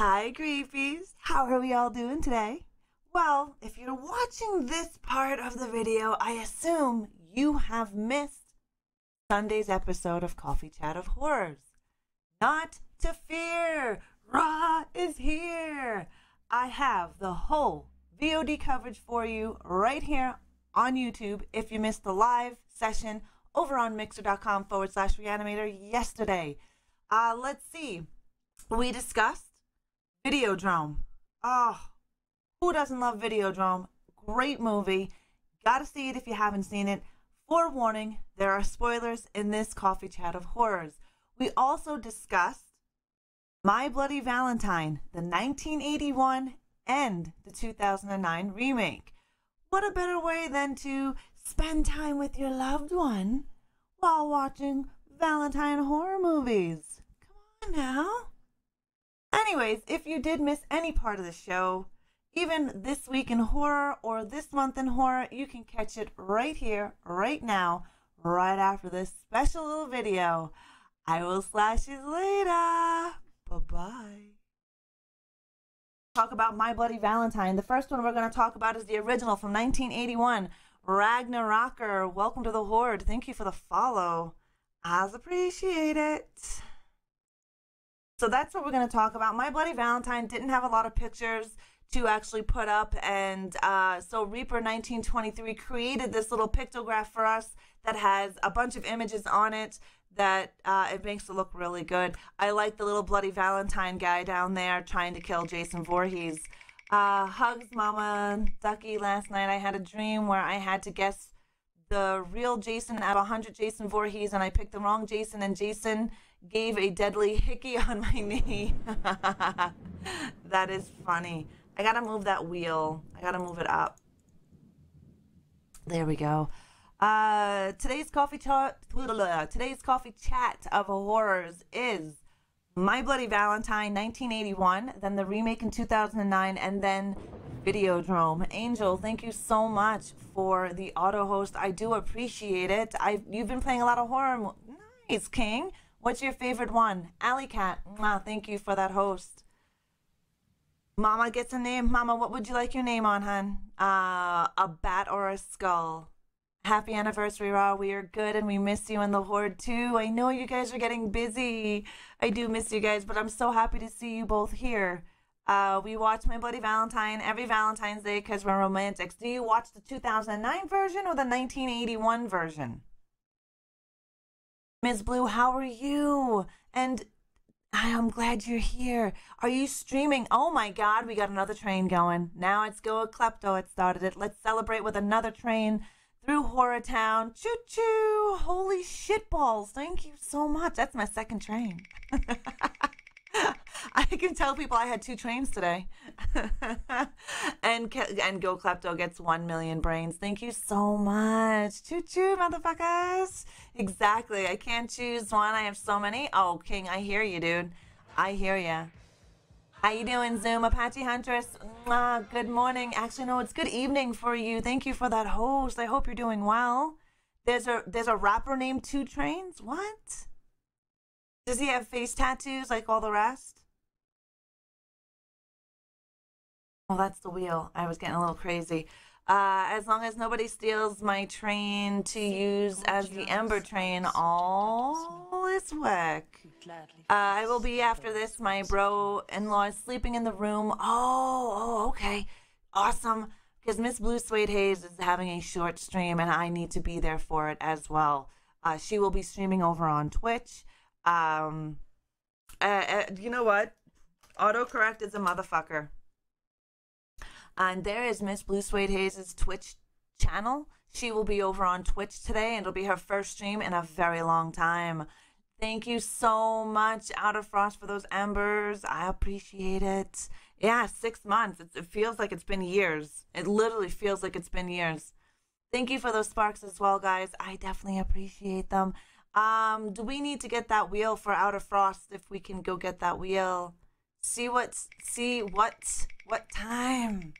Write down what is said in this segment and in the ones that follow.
Hi, Creepies. How are we all doing today? Well, if you're watching this part of the video, I assume you have missed Sunday's episode of Coffee Chat of Horrors. Not to fear, Ra is here. I have the whole VOD coverage for you right here on YouTube if you missed the live session over on mixer.com/reanimator yesterday. Let's see. We discussed Videodrome. Oh, who doesn't love Videodrome? Great movie. Gotta see it if you haven't seen it. Forewarning, there are spoilers in this Coffee Chat of Horrors. We also discussed My Bloody Valentine, the 1981 and the 2009 remake. What a better way than to spend time with your loved one while watching Valentine horror movies. Come on now. Anyways, if you did miss any part of the show, even this week in horror or this month in horror, you can catch it right here, right now, right after this special little video. I will slash you later. Bye-bye. Talk about My Bloody Valentine. The first one we're going to talk about is the original from 1981, Ragnarocker. Welcome to the Horde. Thank you for the follow. I appreciate it. So that's what we're going to talk about. My Bloody Valentine didn't have a lot of pictures to actually put up, and so Reaper 1923 created this little pictograph for us that has a bunch of images on it that it makes it look really good. I like the little Bloody Valentine guy down there trying to kill Jason Voorhees. Hugs, Mama Ducky. Last night I had a dream where I had to guess the real Jason out of 100 Jason Voorhees, and I picked the wrong Jason, and Jason gave a deadly hickey on my knee. That is funny. I gotta move that wheel. I gotta move it up. There we go. Today's coffee chat of horrors is My Bloody Valentine 1981, then the remake in 2009, and then Videodrome. Angel, thank you so much for the auto host. I do appreciate it. You've been playing a lot of horror. Nice, King. What's your favorite one? Alley Cat. Wow, thank you for that host. Mama gets a name. Mama, what would you like your name on, hun? A bat or a skull? Happy anniversary, Ra. We are good and we miss you in the Horde too. I know you guys are getting busy. I do miss you guys, but I'm so happy to see you both here. We watch My Bloody Valentine every Valentine's Day because we're romantics. Do you watch the 2009 version or the 1981 version? Ms. Blue, how are you? And I'm glad you're here. Are you streaming? Oh my God, we got another train going. Now it's Go Klepto. It started it. Let's celebrate with another train through Horror Town. Choo choo. Holy shitballs. Thank you so much. That's my second train. I can tell people I had 2 trains today. and Go Klepto gets 1 million brains. Thank you so much. Choo choo, motherfuckers. Exactly. I can't choose one. I have so many. Oh, King, I hear you, dude. I hear ya. How you doing, Zoom? Apache Huntress. Good morning. Actually, no, it's good evening for you. Thank you for that host. I hope you're doing well. There's a rapper named 2 Trains. What? Does he have face tattoos like all the rest? Oh, that's the wheel. I was getting a little crazy. As long as nobody steals my train to use as the Ember train, all is work. I will be after this. My bro-in-law is sleeping in the room. Oh, okay. Awesome. Because Miss Blue Suede Hayes is having a short stream, and I need to be there for it as well. She will be streaming over on Twitch. You know what? Autocorrect is a motherfucker. And there is Miss Blue Suede Hayes' Twitch channel. She will be over on Twitch today, and it'll be her first stream in a very long time. Thank you so much, Out of Frost, for those embers. I appreciate it. Yeah, 6 months. It feels like it's been years. It literally feels like it's been years. Thank you for those sparks as well, guys. I definitely appreciate them. Do we need to get that wheel for Out of Frost? If we can go get that wheel. What time?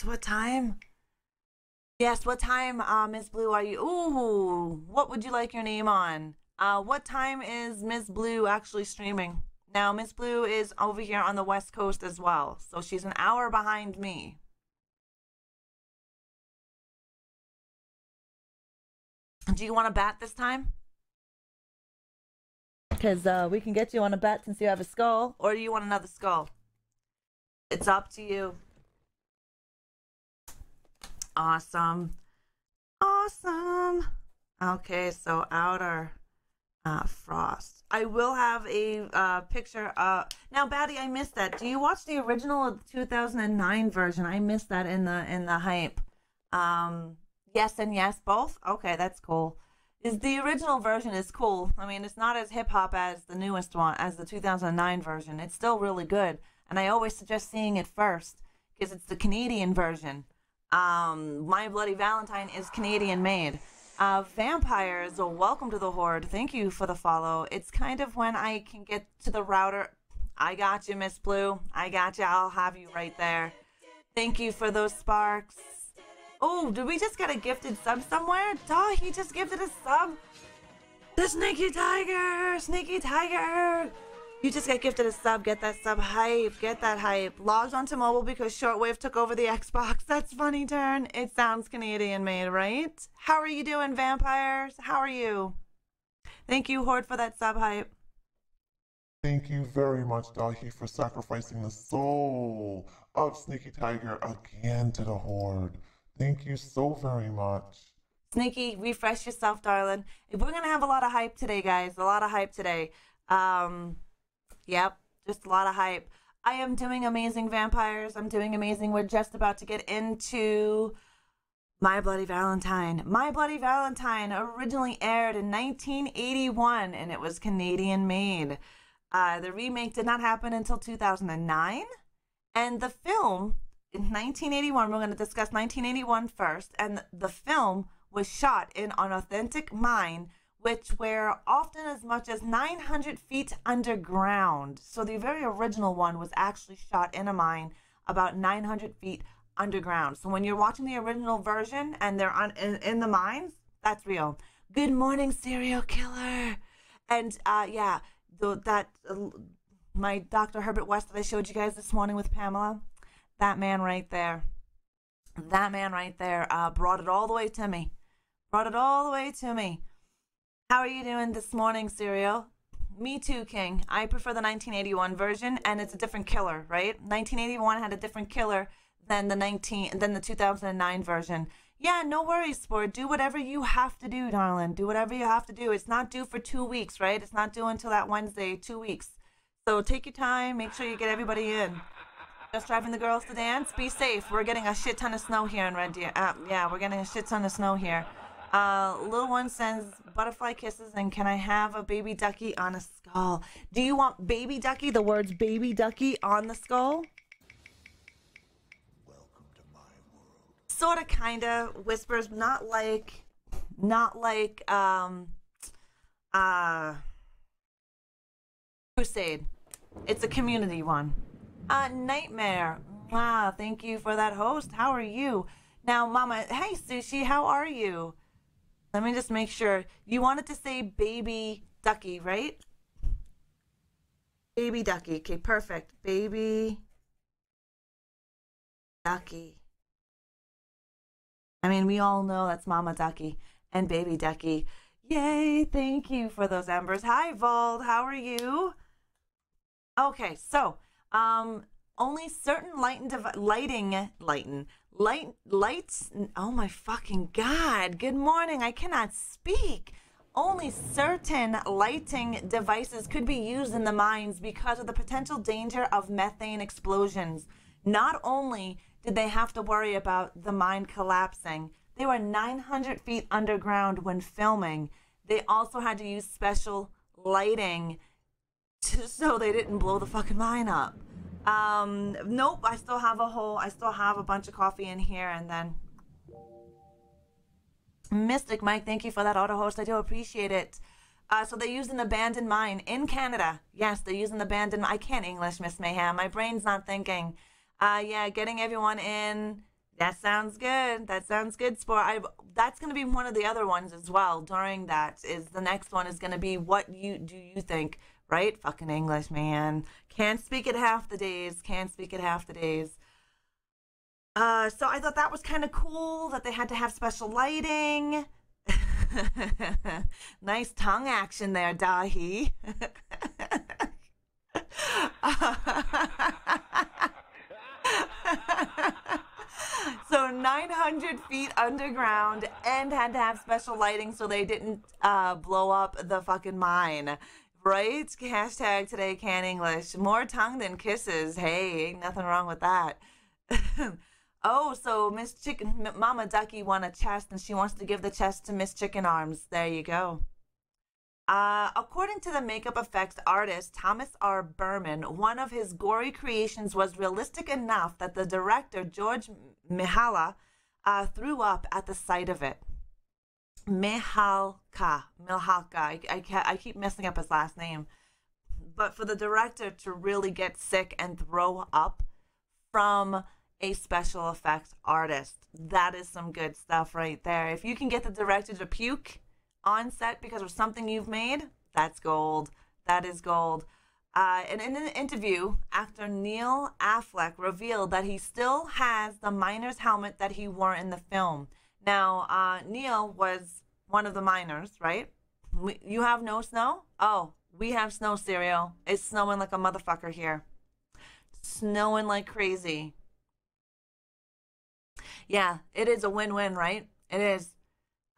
What time? Yes, what time, Miss Blue, are you? Ooh, what would you like your name on? What time is Miss Blue actually streaming? Now, Miss Blue is over here on the West Coast as well, so she's an hour behind me. Do you want to bat this time? Because we can get you on a bet since you have a skull, or do you want another skull? It's up to you. Awesome. Awesome. Okay, so outer frost. I will have a picture. Now, Batty, I missed that. Do you watch the original 2009 version? I missed that in the hype. Yes and yes, both. Okay, that's cool. The original version is cool. I mean, it's not as hip hop as the newest one, as the 2009 version. It's still really good, and I always suggest seeing it first because it's the Canadian version. My Bloody Valentine is Canadian made. Vampires, welcome to the Horde. Thank you for the follow. It's kind of when I can get to the router. I got you, Miss Blue. I got you. I'll have you right there. Thank you for those sparks. Oh, did we just get a gifted sub somewhere? Duh, he just gifted a sub. The Sneaky Tiger! Sneaky Tiger! You just got gifted a sub. Get that sub hype. Get that hype. Logged onto mobile because Shortwave took over the Xbox. That's funny, turn. It sounds Canadian made, right? How are you doing, vampires? How are you? Thank you, Horde, for that sub hype. Thank you very much, Dahi, for sacrificing the soul of Sneaky Tiger again to the Horde. Thank you so very much. Sneaky, refresh yourself, darling. We're going to have a lot of hype today, guys. A lot of hype today. Yep, just a lot of hype. I am doing amazing, vampires. I'm doing amazing. We're just about to get into My Bloody Valentine. My Bloody Valentine originally aired in 1981, and it was Canadian made. The remake did not happen until 2009, and the film in 1981, we're going to discuss 1981 first, and the film was shot in an authentic mine, which were often as much as 900 feet underground. So the very original one was actually shot in a mine about 900 feet underground. So when you're watching the original version and they're in the mines, that's real. Good morning, serial killer. And yeah, my Dr. Herbert West that I showed you guys this morning with Pamela, that man right there, brought it all the way to me. Brought it all the way to me. How are you doing this morning, Serial? Me too, King. I prefer the 1981 version, and it's a different killer, right? 1981 had a different killer than the 2009 version. Yeah, no worries, Sport. Do whatever you have to do, darling. Do whatever you have to do. It's not due for 2 weeks, right? It's not due until that Wednesday, 2 weeks. So take your time. Make sure you get everybody in. Just driving the girls to dance. Be safe. We're getting a shit ton of snow here in Red Deer. Yeah, we're getting a shit ton of snow here. Little one sends butterfly kisses and can I have a baby ducky on a skull? Do you want baby ducky, the words baby ducky on the skull? Welcome to my world. Sorta, kinda, whispers, not like, Crusade. It's a community one. Nightmare. Wow, thank you for that host. How are you? Now, Mama, hey, Sushi, how are you? Let me just make sure. You wanted to say baby ducky, right? Baby ducky. Okay, perfect. Baby ducky. I mean, we all know that's Mama Ducky and Baby Ducky. Yay, thank you for those embers. Hi, Vald, how are you? Okay, so, only certain lights, oh my fucking God, good morning, I cannot speak. Only certain lighting devices could be used in the mines because of the potential danger of methane explosions. Not only did they have to worry about the mine collapsing, they were 900 feet underground when filming. They also had to use special lighting so they didn't blow the fucking mine up. Nope, I still have a bunch of coffee in here, and then Mystic Mike, thank you for that auto host. I do appreciate it. So they used an abandoned mine in Canada. Yes, they used an abandoned. I can't English, Miss Mayhem. My brain's not thinking. Yeah, getting everyone in. That sounds good. That sounds good, Sport. That's going to be one of the other ones as well. During that is the next one is going to be what do you think, right? Fucking English, man. Can't speak it half the days. Can't speak it half the days. So I thought that was kind of cool that they had to have special lighting. Nice tongue action there, Dahi. So 900 feet underground and had to have special lighting so they didn't blow up the fucking mine. Right? Hashtag today can English. More tongue than kisses. Hey, ain't nothing wrong with that. Oh, so Miss Chicken, Mama Ducky won a chest and she wants to give the chest to Miss Chicken Arms. There you go. According to the makeup effects artist Thomas R. Berman, one of his gory creations was realistic enough that the director, George Mihala, threw up at the sight of it. Mihalka. I keep messing up his last name. But for the director to really get sick and throw up from a special effects artist, that is some good stuff right there. If you can get the director to puke on set because of something you've made, that's gold. That is gold. And in an interview, actor Neil Affleck revealed that he still has the miner's helmet that he wore in the film. Now, Neil was one of the miners, right? You have no snow? Oh, we have snow, cereal. It's snowing like a motherfucker here. Snowing like crazy. Yeah, it is a win-win, right? It is.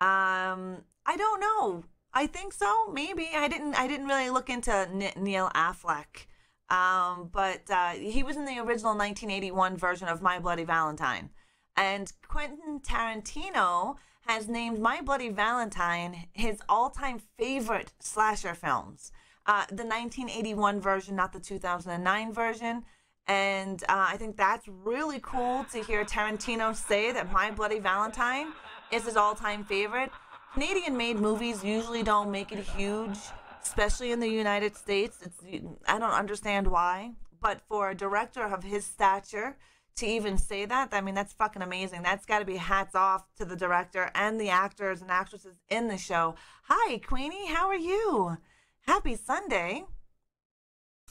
I don't know. I think so. Maybe I didn't really look into Neil Affleck, but he was in the original 1981 version of My Bloody Valentine, and Quentin Tarantino has named My Bloody Valentine his all-time favorite slasher films. The 1981 version, not the 2009 version. And I think that's really cool to hear Tarantino say that My Bloody Valentine is his all-time favorite. Canadian-made movies usually don't make it huge, especially in the United States. I don't understand why. But for a director of his stature to even say that, I mean, that's fucking amazing. That's got to be hats off to the director and the actors and actresses in the show. Hi, Queenie. How are you? Happy Sunday.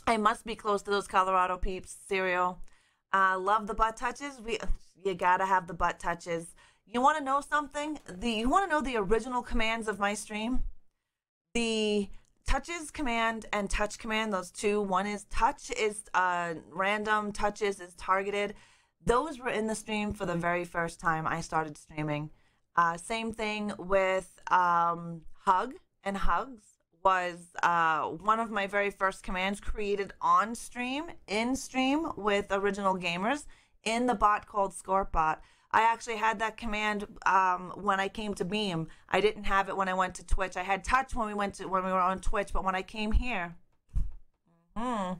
I must be close to those Colorado peeps. Cereal. Love the butt touches. You got to have the butt touches. You want to know something? You want to know the original commands of my stream? The touches command and touch command, those two. One is touch is random, touches is targeted. Those were in the stream for the very first time I started streaming. Same thing with hug and hugs was one of my very first commands created on stream, in stream with original gamers in the bot called ScorpBot. I actually had that command when I came to Beam. I didn't have it when I went to Twitch. I had touch when we were on Twitch, but when I came here, the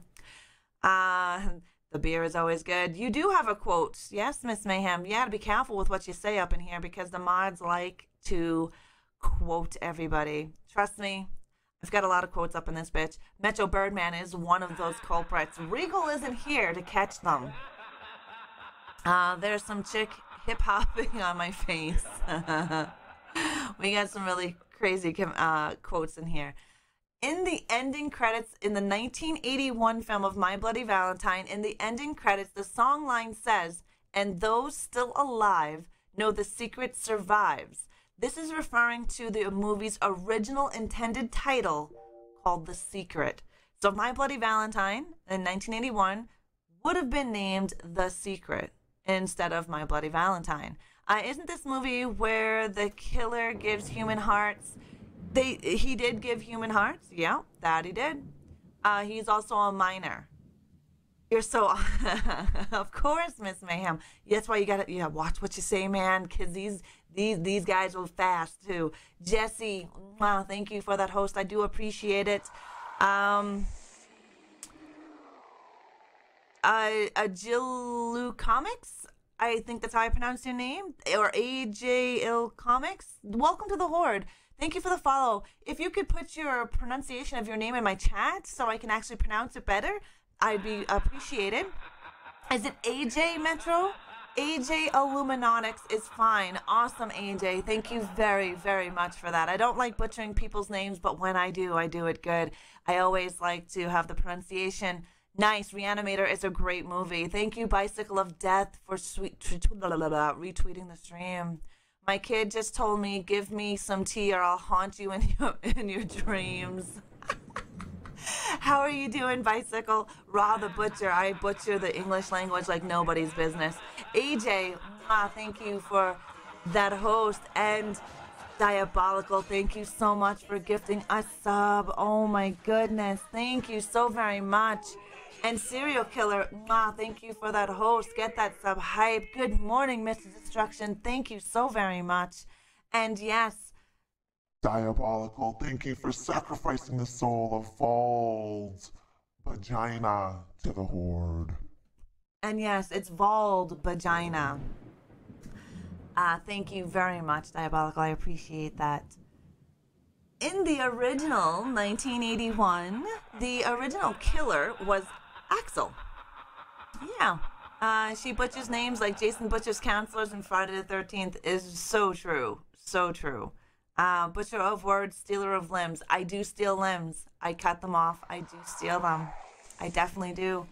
beer is always good. You do have a quote, yes, Miss Mayhem. You got to be careful with what you say up in here because the mods like to quote everybody. Trust me, I've got a lot of quotes up in this bitch. Metro Birdman is one of those culprits. Regal isn't here to catch them. There's some chick hip-hopping on my face. We got some really crazy quotes in here. In the ending credits in the 1981 film of My Bloody Valentine, in the ending credits, the song line says, "And those still alive know the secret survives." This is referring to the movie's original intended title called The Secret. So My Bloody Valentine in 1981 would have been named The Secret instead of My Bloody Valentine. Isn't this movie where the killer gives human hearts? He did give human hearts. Yeah, that he did. He's also a miner. You're so, of course, Miss Mayhem. That's why you gotta, watch what you say, man. Cause these guys will fast too. Jesse, wow, thank you for that host. I do appreciate it. Ajilu Comics, I think that's how I pronounce your name, or AJL Comics. Welcome to the Horde. Thank you for the follow. If you could put your pronunciation of your name in my chat so I can actually pronounce it better, I'd be appreciated. Is it AJ Metro? AJ Illuminatics is fine. Awesome, AJ. Thank you very, very much for that. I don't like butchering people's names, but when I do it good. I always like to have the pronunciation nice. Reanimator is a great movie. Thank you, Bicycle of Death, for retweeting the stream. My kid just told me, give me some tea or I'll haunt you in your dreams. How are you doing, Bicycle? Ra the Butcher. I butcher the English language like nobody's business. AJ, thank you for that host. And Diabolical, thank you so much for gifting a sub. Oh my goodness. Thank you so very much. And Serial Killer, thank you for that host. Get that sub hype. Good morning, Mr. Destruction. Thank you so very much. And yes, Diabolical, thank you for sacrificing the soul of Vald's vagina to the Horde. and yes, it's Vald Vagina. Thank you very much, Diabolical. I appreciate that. In the original 1981, the original killer was Axel. Yeah. She butchers names like Jason butchers counselors in Friday the 13th is so true. So true. Butcher of words, stealer of limbs. I do steal limbs. I cut them off. I do steal them. I definitely do.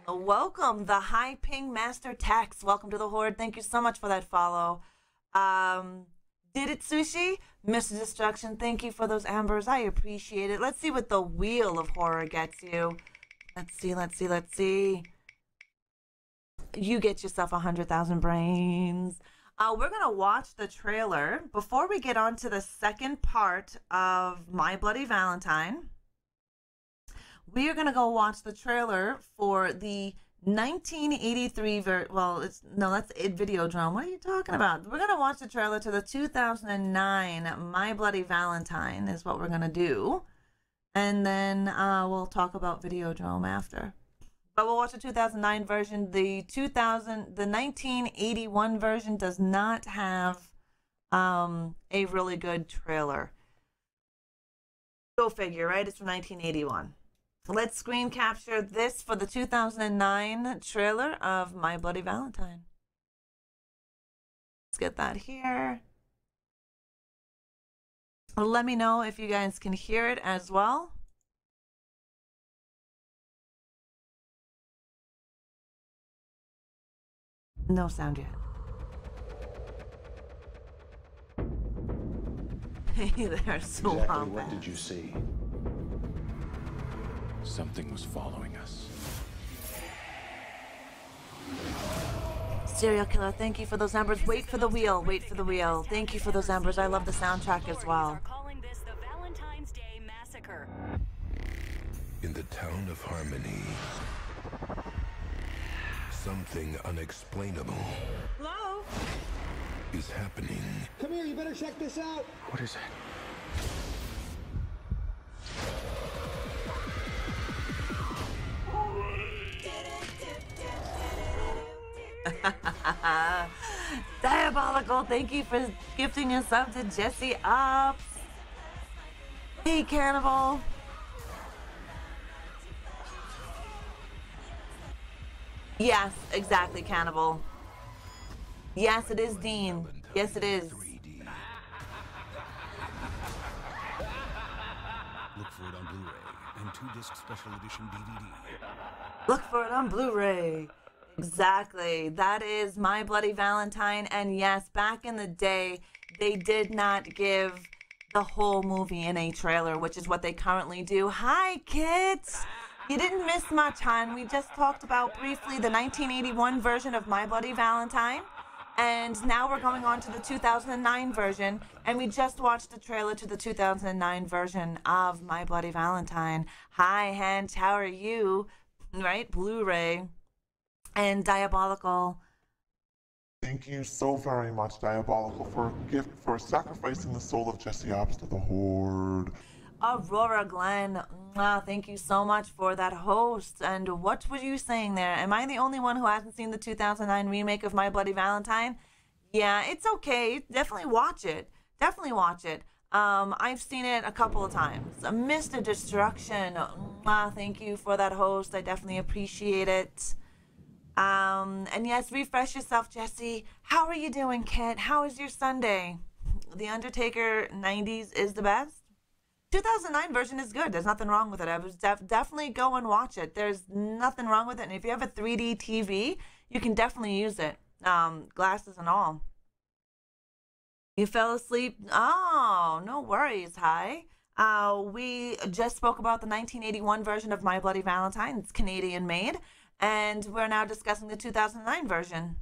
Welcome, the High Ping Master Tex. Welcome to the Horde. Thank you so much for that follow. Did it, Sushi? Mr. Destruction, thank you for those ambers. I appreciate it. Let's see what the Wheel of Horror gets you. Let's see. You get yourself 100,000 brains. We're going to watch the trailer before we get on to the second part of My Bloody Valentine. We are going to go watch the trailer for the 1983 that's Videodrome. What are you talking about? We're going to watch the trailer to the 2009 My Bloody Valentine is what we're going to do. And then we'll talk about Videodrome after. But we'll watch the 2009 version. The 1981 version does not have a really good trailer. Go figure, right? It's from 1981. Let's screen capture this for the 2009 trailer of My Bloody Valentine. Let's get that here. Let me know if you guys can hear it as well. No sound yet. Hey there, so exactly what did you see? Something was following us. Serial Killer, thank you for those numbers. Wait for the wheel. Wait for the wheel. Thank you for those numbers. I love the soundtrack as well. Calling this the Valentine's Day Massacre. In the town of Harmony, something unexplainable Hello? is happening. Come here, you better check this out. What is it? Diabolical, thank you for gifting us up to Jesse Ups. Hey, Cannibal. Yes, exactly, Cannibal. Yes, it is Dean. Yes, it is. 3D. Look for it on Blu-ray and 2-disc special edition DVD. Look for it on Blu-ray. Exactly. That is My Bloody Valentine. And yes, back in the day, they did not give the whole movie in a trailer, which is what they currently do. Hi, kids. You didn't miss much, hon. We just talked about briefly the 1981 version of My Bloody Valentine. And now we're going on to the 2009 version. And we just watched the trailer to the 2009 version of My Bloody Valentine. Hi, Hent. How are you? Right? Blu-ray. And Diabolical. Thank you so very much, Diabolical, for sacrificing the soul of Jesse Ops to the Horde. Aurora Glenn, thank you so much for that host. And what were you saying there? Am I the only one who hasn't seen the 2009 remake of My Bloody Valentine? Yeah, it's okay. Definitely watch it. Definitely watch it. I've seen it a couple of times. Mr. Destruction, thank you for that host. I definitely appreciate it. And yes, refresh yourself, Jesse. How are you doing, Kit? How is your Sunday? The Undertaker 90s is the best. 2009 version is good. There's nothing wrong with it. I was definitely go and watch it. There's nothing wrong with it. And if you have a 3D TV, you can definitely use it. Glasses and all. You fell asleep? Oh, no worries. Hi. We just spoke about the 1981 version of My Bloody Valentine. It's Canadian made. And we're now discussing the 2009 version.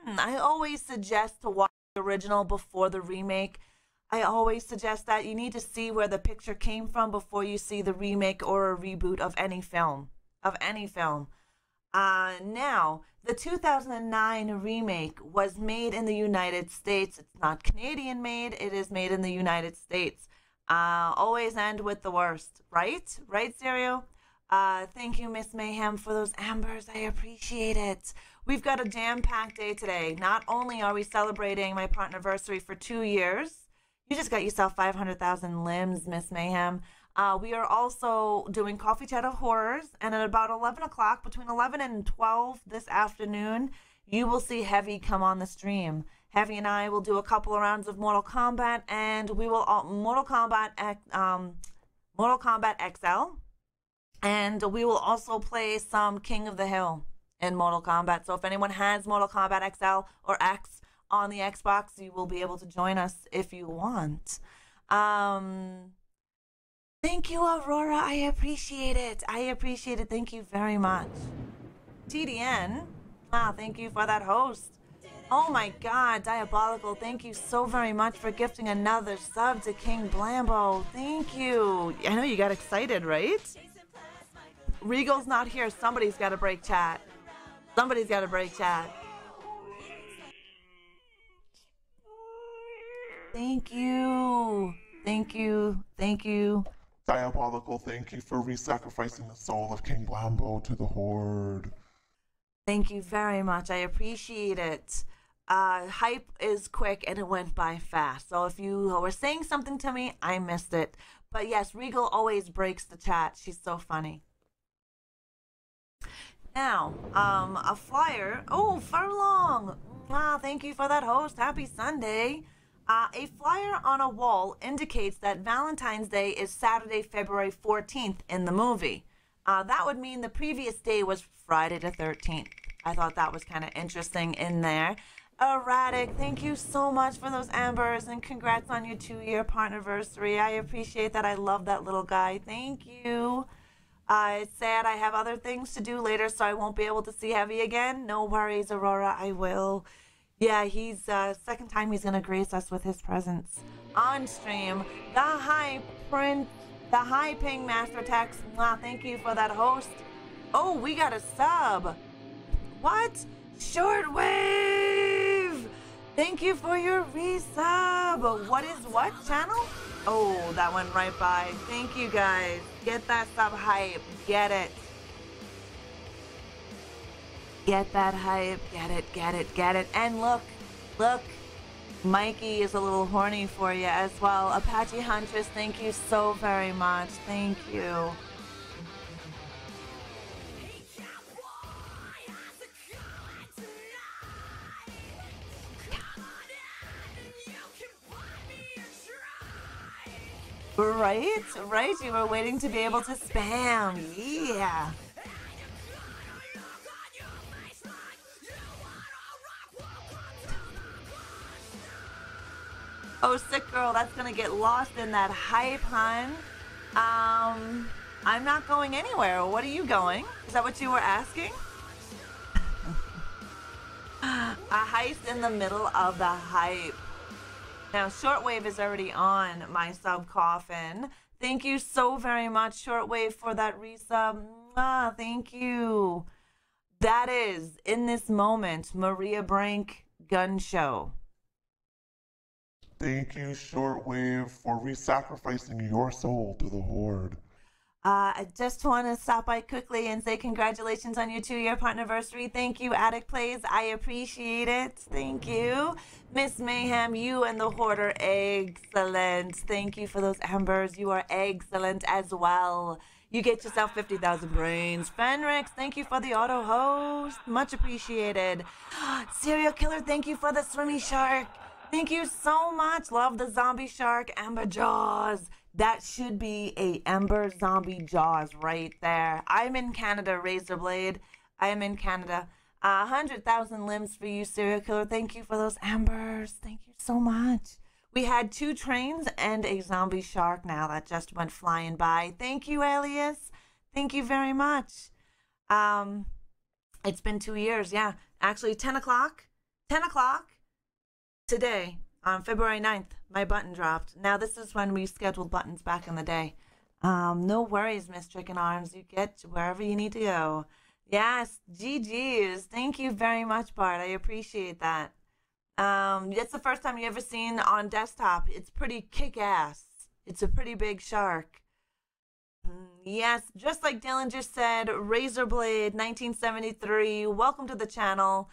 I always suggest to watch the original before the remake. I always suggest that you need to see where the picture came from before you see the remake or a reboot of any film. Now, the 2009 remake was made in the United States. It's not Canadian made. It is made in the United States. Always end with the worst, right? Right, Serio? Thank you, Miss Mayhem, for those ambers. I appreciate it. We've got a jam-packed day today. Not only are we celebrating my partnerversary for 2 years, you just got yourself 500,000 limbs, Miss Mayhem. We are also doing Coffee Chat of Horrors, and at about 11 o'clock, between 11 and 12 this afternoon, you will see Heavy come on the stream. Heavy and I will do a couple of rounds of Mortal Kombat, and we will Mortal Kombat XL. And we will also play some King of the Hill in Mortal Kombat. So if anyone has Mortal Kombat XL or X on the Xbox, you will be able to join us if you want. Thank you, Aurora. I appreciate it. Thank you very much. TDN, thank you for that host. Oh my God, Diabolical, thank you so very much for gifting another sub to King Blambo. Thank you. I know you got excited, right? Regal's not here. Somebody's got to break chat. Thank you. Diabolical, thank you for re-sacrificing the soul of King Blambo to the Horde. Thank you very much. I appreciate it. Hype is quick and it went by fast. So if you were saying something to me, I missed it. But yes, Regal always breaks the chat. She's so funny. Now, a flyer. Oh, Furlong. Thank you for that host. Happy Sunday. A flyer on a wall indicates that Valentine's Day is Saturday, February 14th in the movie. That would mean the previous day was Friday the 13th. I thought that was kind of interesting in there. Erratic, thank you so much for those ambers and congrats on your 2-year partnerversary. I appreciate that. I love that little guy. Thank you. It's sad I have other things to do later, so I won't be able to see Heavy again. No worries, Aurora, I will. Yeah, he's second time he's gonna grace us with his presence on stream. The High Ping Master Text. Thank you for that host. Oh, we got a sub. What? Shortwave. Thank you for your resub. What is what channel? Oh, that went right by. Thank you guys. Get that sub hype. Get it. Get that hype. Get it. And look. Mikey is a little horny for you as well. Apache Huntress, thank you so very much. Thank you. Right. You were waiting to be able to spam. Yeah. Oh, sick girl, that's gonna get lost in that hype, hun. I'm not going anywhere. What are you going? Is that what you were asking? A heist in the middle of the hype. Now, Shortwave is already on my sub coffin. Thank you so very much, Shortwave, for that resub. Thank you. That is, in this moment, Maria Brink Gun Show. Thank you, Shortwave, for re-sacrificing your soul to the Horde. I just want to stop by quickly and say congratulations on your 2-year partnerversary. Thank you, Addict Plays. I appreciate it. Thank you. Miss Mayhem, you and the Horde are excellent. Thank you for those embers. You are excellent as well. You get yourself 50,000 brains. Fenrix, thank you for the auto host. Much appreciated. Serial Killer, thank you for the swimmy shark. Thank you so much. Love the zombie shark. Ember Jaws. That should be a Ember zombie Jaws right there. I'm in Canada, Razorblade. I am in Canada. 100,000 limbs for you, Serial Killer. Thank you for those embers. Thank you so much. We had 2 trains and a zombie shark now that just went flying by. Thank you, Alias. Thank you very much. It's been 2 years, yeah. Actually, 10 o'clock today, on February 9th, my button dropped. Now, this is when we scheduled buttons back in the day. No worries, Miss Chicken Arms. You get wherever you need to go. Yes, GG's. Thank you very much, Bart. I appreciate that. It's the first time you ever seen on desktop. It's pretty kick-ass. It's a pretty big shark. Yes, just like Dylan just said, Razorblade 1973. Welcome to the channel.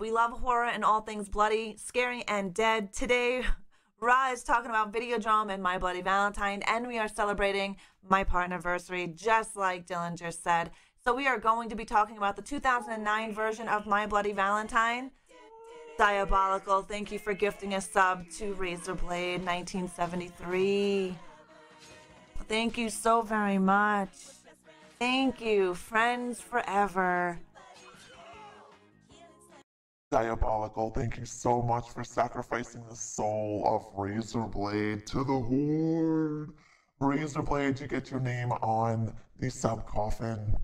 We love horror and all things bloody, scary, and dead. Today, Ra is talking about Videodrome and My Bloody Valentine, and we are celebrating my partnerversary, just like Dylan just said. So we are going to be talking about the 2009 version of My Bloody Valentine. Diabolical, thank you for gifting a sub to Razorblade 1973. Thank you so very much. Thank you, friends forever. Diabolical, thank you so much for sacrificing the soul of Razorblade to the Horde. Razorblade, you get your name on the sub coffin.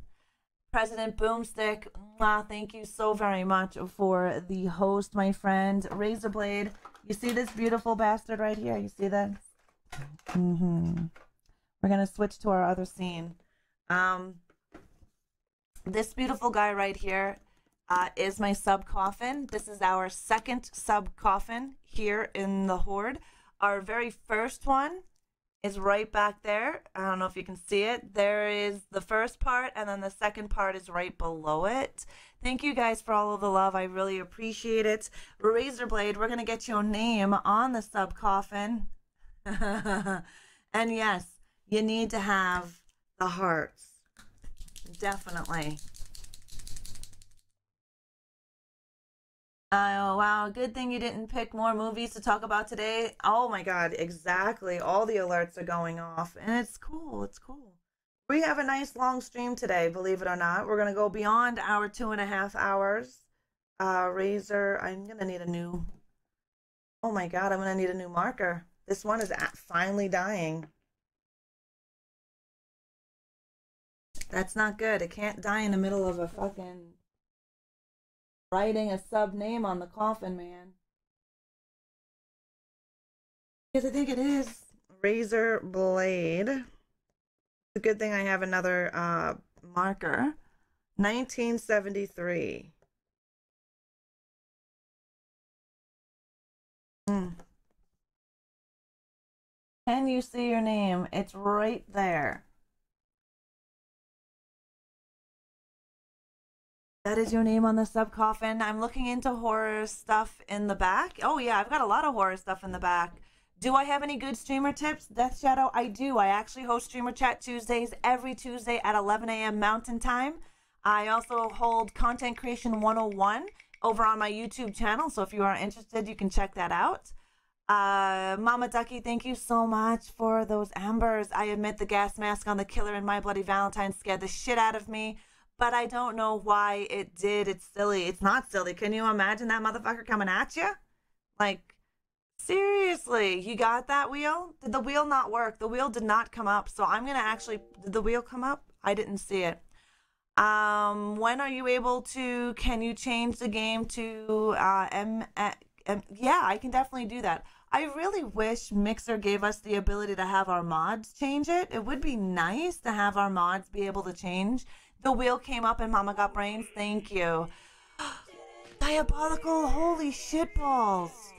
President Boomstick, thank you so very much for the host, my friend. Razorblade, you see this beautiful bastard right here? You see that? We're going to switch to our other scene. This beautiful guy right here is my sub coffin. This is our second sub coffin here in the Horde. Our very first one is right back there. I don't know if you can see it. There is the first part, and then the second part is right below it. Thank you guys for all of the love. I really appreciate it. Razorblade, we're going to get your name on the sub coffin. And yes, you need to have the hearts. Definitely. Oh, wow. Good thing you didn't pick more movies to talk about today. Oh, my God. Exactly. All the alerts are going off. And it's cool. It's cool. We have a nice long stream today, believe it or not. We're going to go beyond our 2.5 hours. Razor, I'm going to need a new... Oh, my God. I'm going to need a new marker. This one is finally dying. That's not good. It can't die in the middle of a fucking... writing a sub name on the coffin, man. Because I think it is Razorblade. It's a good thing I have another marker. 1973. Can you see your name? It's right there. That is your name on the sub coffin. I'm looking into horror stuff in the back. Oh yeah, I've got a lot of horror stuff in the back. Do I have any good streamer tips? Death Shadow, I do. I actually host Streamer Chat Tuesdays every Tuesday at 11 a.m. Mountain Time. I also hold Content Creation 101 over on my YouTube channel. So if you are interested, you can check that out. Mama Ducky, thank you so much for those ambers. I admit the gas mask on the killer in My Bloody Valentine scared the shit out of me. But I don't know why it did. It's silly. It's not silly. Can you imagine that motherfucker coming at you? Like, seriously, you got that wheel? Did the wheel not work? The wheel did not come up. So I'm going to actually... Did the wheel come up? I didn't see it. When are you able to... Can you change the game to... Yeah, I can definitely do that. I really wish Mixer gave us the ability to have our mods change it. It would be nice to have our mods be able to change. The wheel came up and Mama got brains. Thank you. Diabolical. Holy shitballs.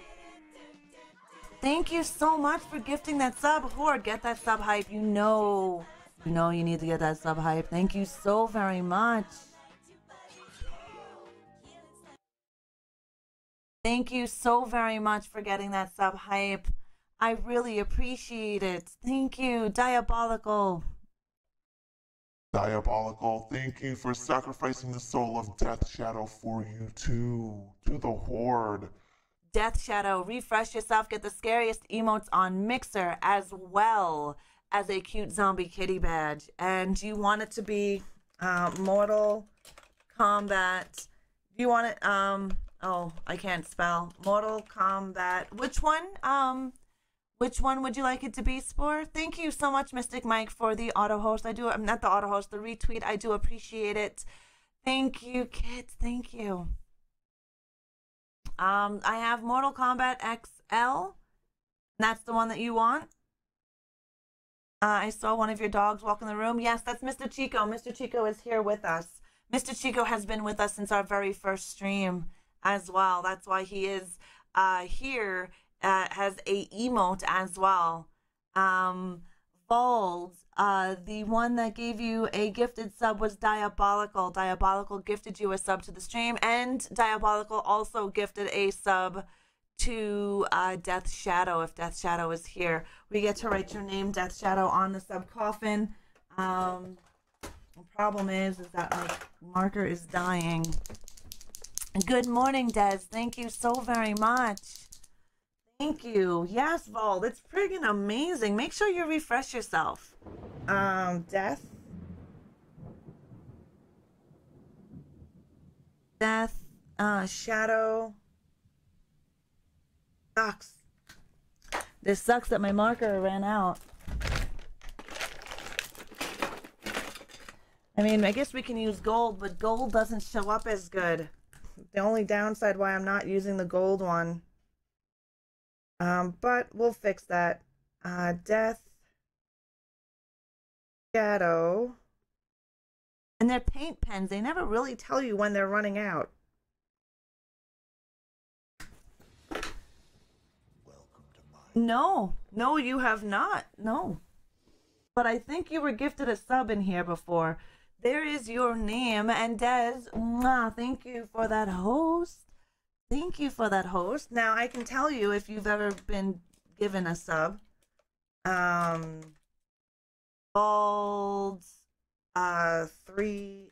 Thank you so much for gifting that sub. Horde, get that sub hype. You know you need to get that sub hype. Thank you so very much. Thank you so very much for getting that sub hype. I really appreciate it. Thank you. Diabolical. Diabolical, thank you for sacrificing the soul of Death Shadow for you too, to the Horde. Death Shadow, refresh yourself, get the scariest emotes on Mixer as well as a cute zombie kitty badge. And you want it to be Mortal Kombat. You want it, oh, I can't spell. Mortal Kombat. Which one? Which one would you like it to be, Spore? Thank you so much, Mystic Mike, for the auto host. I'm not the auto host, the retweet. I do appreciate it. Thank you, kids. Thank you. I have Mortal Kombat XL. That's the one that you want. I saw one of your dogs walk in the room. Yes, that's Mr. Chico. Mr. Chico is here with us. Mr. Chico has been with us since our very first stream as well. That's why he is here. Has a emote as well. Vold, the one that gave you a gifted sub was Diabolical. Diabolical gifted you a sub to the stream, and Diabolical also gifted a sub to Death Shadow. If Death Shadow is here, we get to write your name, Death Shadow, on the sub coffin. The problem is that my marker is dying. Good morning, Des. Thank you so very much. Thank you. Yes, Vold. It's friggin' amazing. Make sure you refresh yourself. Death. Shadow. Sucks. This sucks that my marker ran out. I mean, I guess we can use gold, but gold doesn't show up as good. The only downside why I'm not using the gold one. But we'll fix that. Death Shadow. And they're paint pens. They never really tell you when they're running out. No, you have not. No. But I think you were gifted a sub in here before. There is your name. And Des, thank you for that host. Thank you for that host. Now, I can tell you if you've ever been given a sub. Bald 3.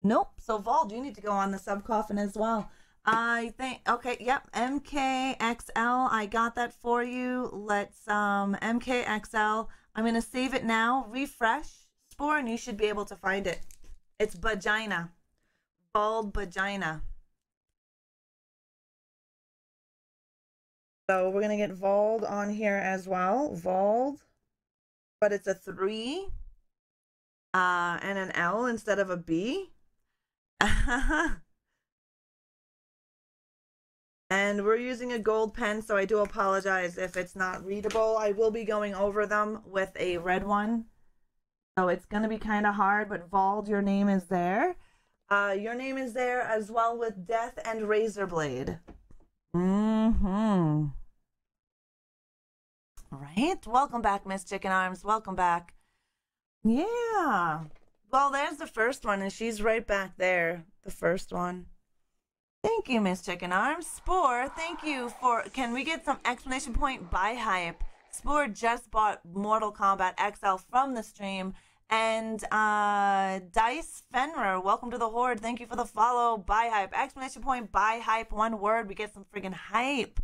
Nope. So, Vald, you need to go on the sub coffin as well. I think, okay, yep, MKXL, I got that for you. Let's, MKXL, I'm going to save it now, refresh, Spore, and you should be able to find it. It's vagina, bald vagina. So we're going to get Vald on here as well, Vald, but it's a 3, and an L instead of a B. And we're using a gold pen, so I do apologize if it's not readable. I will be going over them with a red one. So it's going to be kind of hard, but Vald, your name is there. Your name is there as well with Death and Razorblade. Right? Welcome back, Miss Chicken Arms. Welcome back. Yeah. Well, there's the first one, and she's right back there. The first one. Thank you, Miss Chicken Arms. Spore, thank you for... Can we get some exclamation point buy hype? Spore just bought Mortal Kombat XL from the stream. And Dice Fenrir, welcome to the Horde. Thank you for the follow. Buy hype. Exclamation point buy hype. One word. We get some friggin' hype.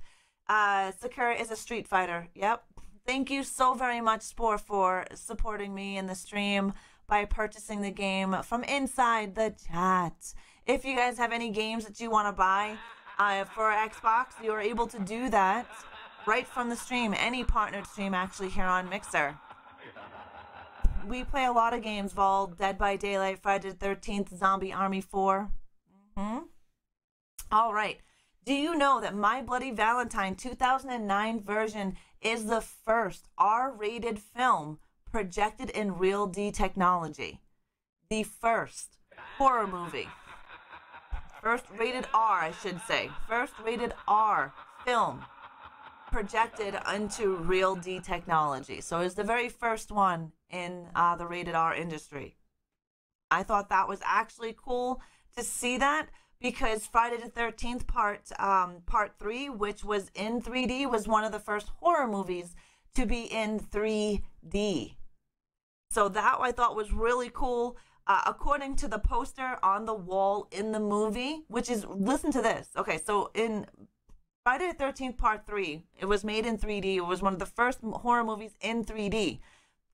Sakura is a Street Fighter. Yep. Thank you so very much, Spore, for supporting me in the stream by purchasing the game from inside the chat. If you guys have any games that you want to buy for Xbox, you are able to do that right from the stream. Any partnered stream, actually, here on Mixer. We play a lot of games, Vol. Dead by Daylight, Friday the 13th, Zombie Army 4. All right. Do you know that My Bloody Valentine 2009 version is the first R-rated film projected in Real D technology? The first horror movie. First rated R, I should say. First rated R film projected into Real D technology. So it's the very first one in the rated R industry. I thought that was actually cool to see that, because Friday the 13th part 3, which was in 3D, was one of the first horror movies to be in 3D. So that I thought was really cool. According to the poster on the wall in the movie, which is, listen to this. Okay, so in Friday the 13th Part 3, it was made in 3D. It was one of the first horror movies in 3D.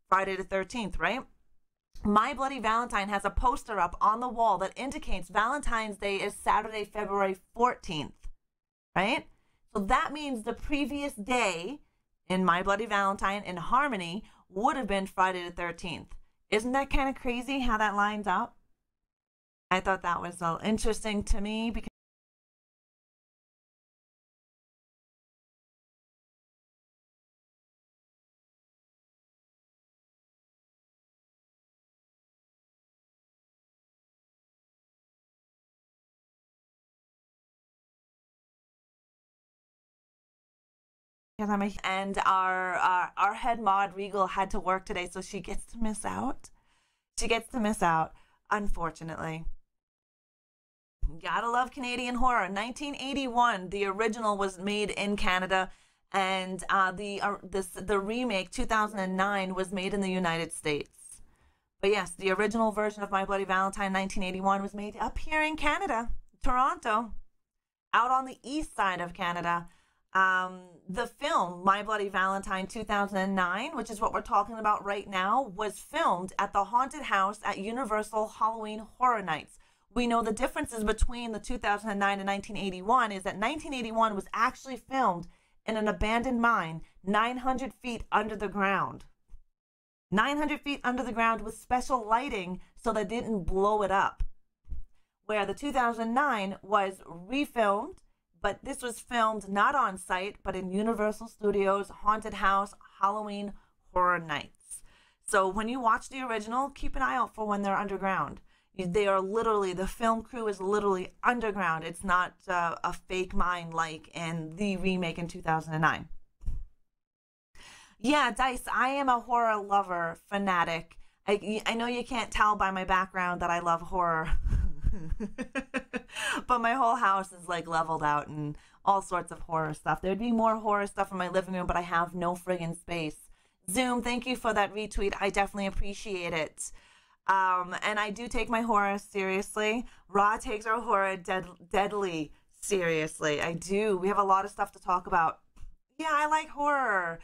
Friday the 13th, right? My Bloody Valentine has a poster up on the wall that indicates Valentine's Day is Saturday, February 14th, right? So that means the previous day in My Bloody Valentine in Harmony would have been Friday the 13th. Isn't that kind of crazy how that lines up? I thought that was interesting to me because and our head mod Regal had to work today, so she gets to miss out. She gets to miss out, unfortunately. Gotta love Canadian horror. 1981, the original was made in Canada, and the remake 2009 was made in the United States. But yes, the original version of My Bloody Valentine 1981 was made up here in Canada, Toronto, out on the east side of Canada. The film My Bloody Valentine 2009, which is what we're talking about right now, was filmed at the haunted house at Universal Halloween Horror Nights. We know the differences between the 2009 and 1981 is that 1981 was actually filmed in an abandoned mine 900 feet under the ground. 900 feet under the ground with special lighting so that didn't blow it up. Where the 2009 was refilmed, but this was filmed not on site, but in Universal Studios Haunted House Halloween Horror Nights. So when you watch the original, keep an eye out for when they're underground. They are literally, the film crew is literally underground. It's not a fake mine like in the remake in 2009. Yeah, Dice, I am a horror lover, fanatic. I know you can't tell by my background that I love horror. But my whole house is like leveled out and all sorts of horror stuff. There'd be more horror stuff in my living room, but I have no friggin' space. Zoom, thank you for that retweet. I definitely appreciate it. And I do take my horror seriously. Ra takes our horror deadly seriously. I do. We have a lot of stuff to talk about. Yeah, I like horror.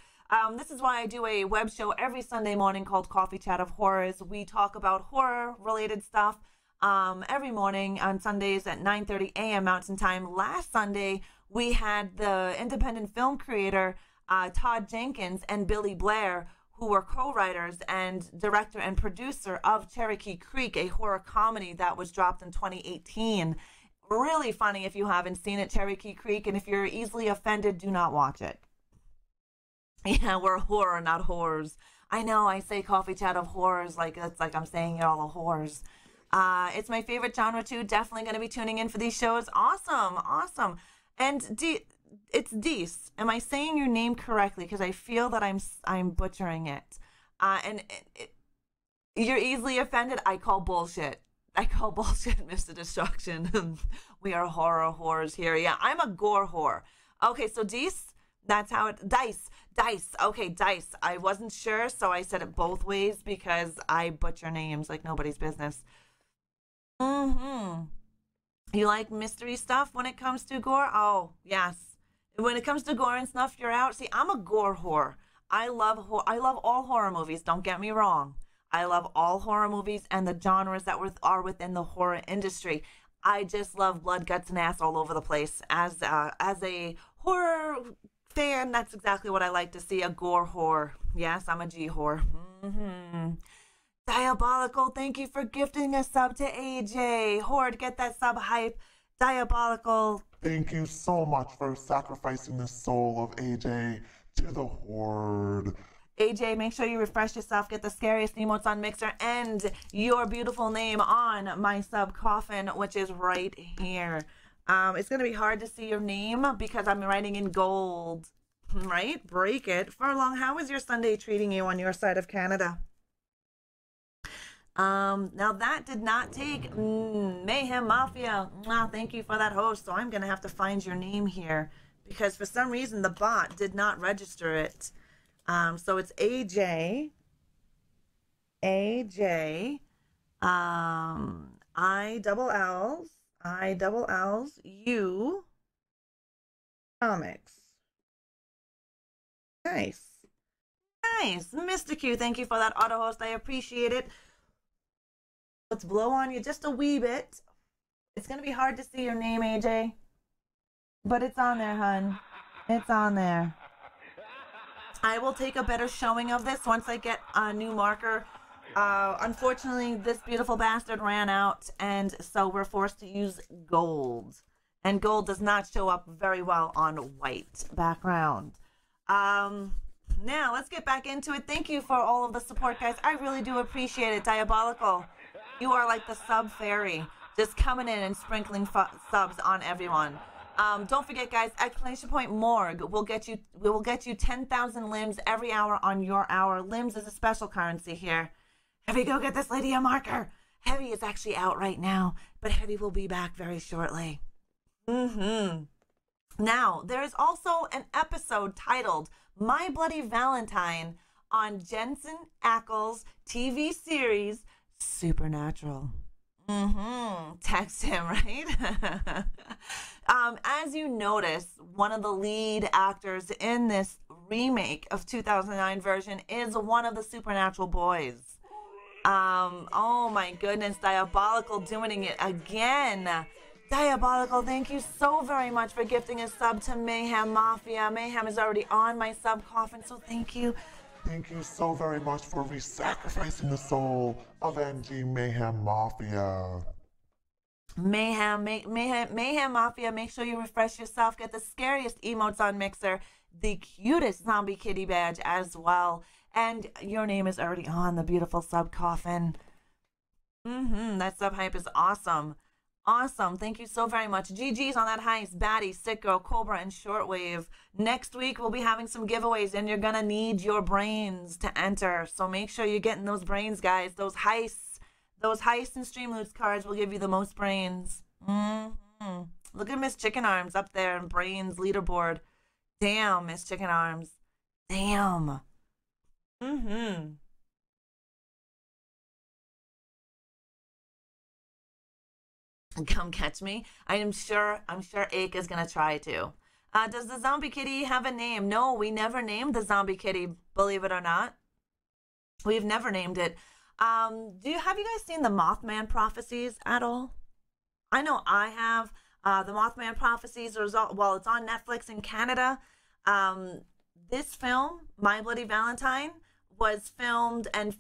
This is why I do a web show every Sunday morning called Coffee Chat of Horrors. We talk about horror-related stuff every morning on Sundays at 9:30 a.m. Mountain Time. Last Sunday, we had the independent film creator Todd Jenkins and Billy Blair, who were co-writers and director and producer of Cherokee Creek, a horror comedy that was dropped in 2018. Really funny if you haven't seen it, Cherokee Creek, and if you're easily offended, do not watch it. Yeah, we're horror, not horrors. I know, I say Coffee Chat of Horrors like it's like I'm saying you're all the whores. It's my favorite genre too. Definitely going to be tuning in for these shows. Awesome, awesome. And it's Dees. Am I saying your name correctly? Because I feel that I'm butchering it. You're easily offended. I call bullshit. I call bullshit, Mr. Destruction. We are horror whores here. Yeah, I'm a gore whore. Okay, so Dees, that's how it. Dice. Okay, Dice. I wasn't sure, so I said it both ways because I butcher names like nobody's business. You like mystery stuff when it comes to gore? Oh, yes. When it comes to gore and stuff, you're out. See, I'm a gore whore. I love all horror movies. Don't get me wrong. I love all horror movies and the genres that are within the horror industry. I just love blood, guts, and ass all over the place. As a horror fan, that's exactly what I like to see, a gore whore. Yes, I'm a G whore. Diabolical, thank you for gifting a sub to AJ. Horde, get that sub hype. Diabolical. Thank you so much for sacrificing the soul of AJ to the Horde. AJ, make sure you refresh yourself, get the scariest emotes on Mixer, and your beautiful name on my sub coffin, which is right here. It's going to be hard to see your name because I'm writing in gold, right? Break it. Furlong, how is your Sunday treating you on your side of Canada? Now that did not take Mayhem Mafia. Thank you for that host. So I'm going to have to find your name here because for some reason the bot did not register it. So it's AJ, I double L's, U, comics. Nice. Nice. Mr. Q, thank you for that auto host. I appreciate it. Let's blow on you just a wee bit. It's going to be hard to see your name, AJ. But it's on there, hun. It's on there. I will take a better showing of this once I get a new marker. Unfortunately, this beautiful bastard ran out, and so we're forced to use gold. And gold does not show up very well on white background. Now, let's get back into it. Thank you for all of the support, guys. I really do appreciate it. Diabolical, you are like the sub fairy, just coming in and sprinkling subs on everyone. Don't forget, guys, exclamation point morgue will get you. We will get you 10,000 limbs every hour on your hour. Limbs is a special currency here. Heavy, go get this lady a marker. Heavy is actually out right now, but Heavy will be back very shortly. Now, there is also an episode titled My Bloody Valentine on Jensen Ackles' TV series Supernatural. Text him, right? As you notice, one of the lead actors in this remake of 2009 version is one of the Supernatural boys. Oh my goodness, Diabolical doing it again. Diabolical, thank you so very much for gifting a sub to Mayhem Mafia. Mayhem is already on my sub coffin, so thank you. Thank you so very much for re-sacrificing the soul of NG Mayhem Mafia. Mayhem Mafia, make sure you refresh yourself. Get the scariest emotes on Mixer, the cutest zombie kitty badge as well. And your name is already on the beautiful sub coffin. That sub hype is awesome. Awesome. Thank you so very much. GG's on that heist. Batty, Sick Girl, Cobra, and Shortwave. Next week, we'll be having some giveaways, and you're going to need your brains to enter. So make sure you're getting those brains, guys. Those heists and stream loots cards will give you the most brains. Look at Miss Chicken Arms up there in brains leaderboard. Damn, Miss Chicken Arms. Damn. Come catch me. I'm sure Ake is gonna try to. Does the zombie kitty have a name? No, we never named the zombie kitty, believe it or not. We've never named it. Have you guys seen the Mothman prophecies at all? I know I have. The Mothman prophecies it's on Netflix in Canada. This film, My Bloody Valentine, was filmed and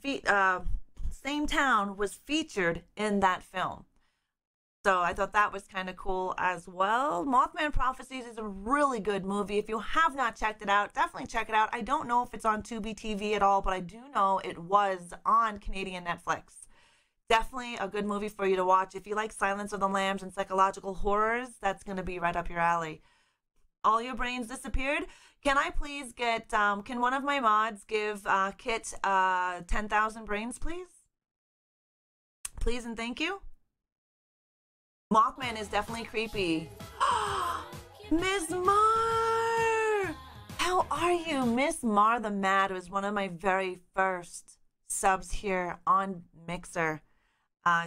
same town was featured in that film. So I thought that was kind of cool as well. Mothman Prophecies is a really good movie. If you have not checked it out, definitely check it out. I don't know if it's on Tubi TV at all, but I do know it was on Canadian Netflix. Definitely a good movie for you to watch. If you like Silence of the Lambs and psychological horrors, that's going to be right up your alley. All your brains disappeared. Can I please get, can one of my mods give Kit 10,000 brains, please? Please and thank you. Mothman is definitely creepy. Miss Mar! How are you? Miss Mar the Mad was one of my very first subs here on Mixer.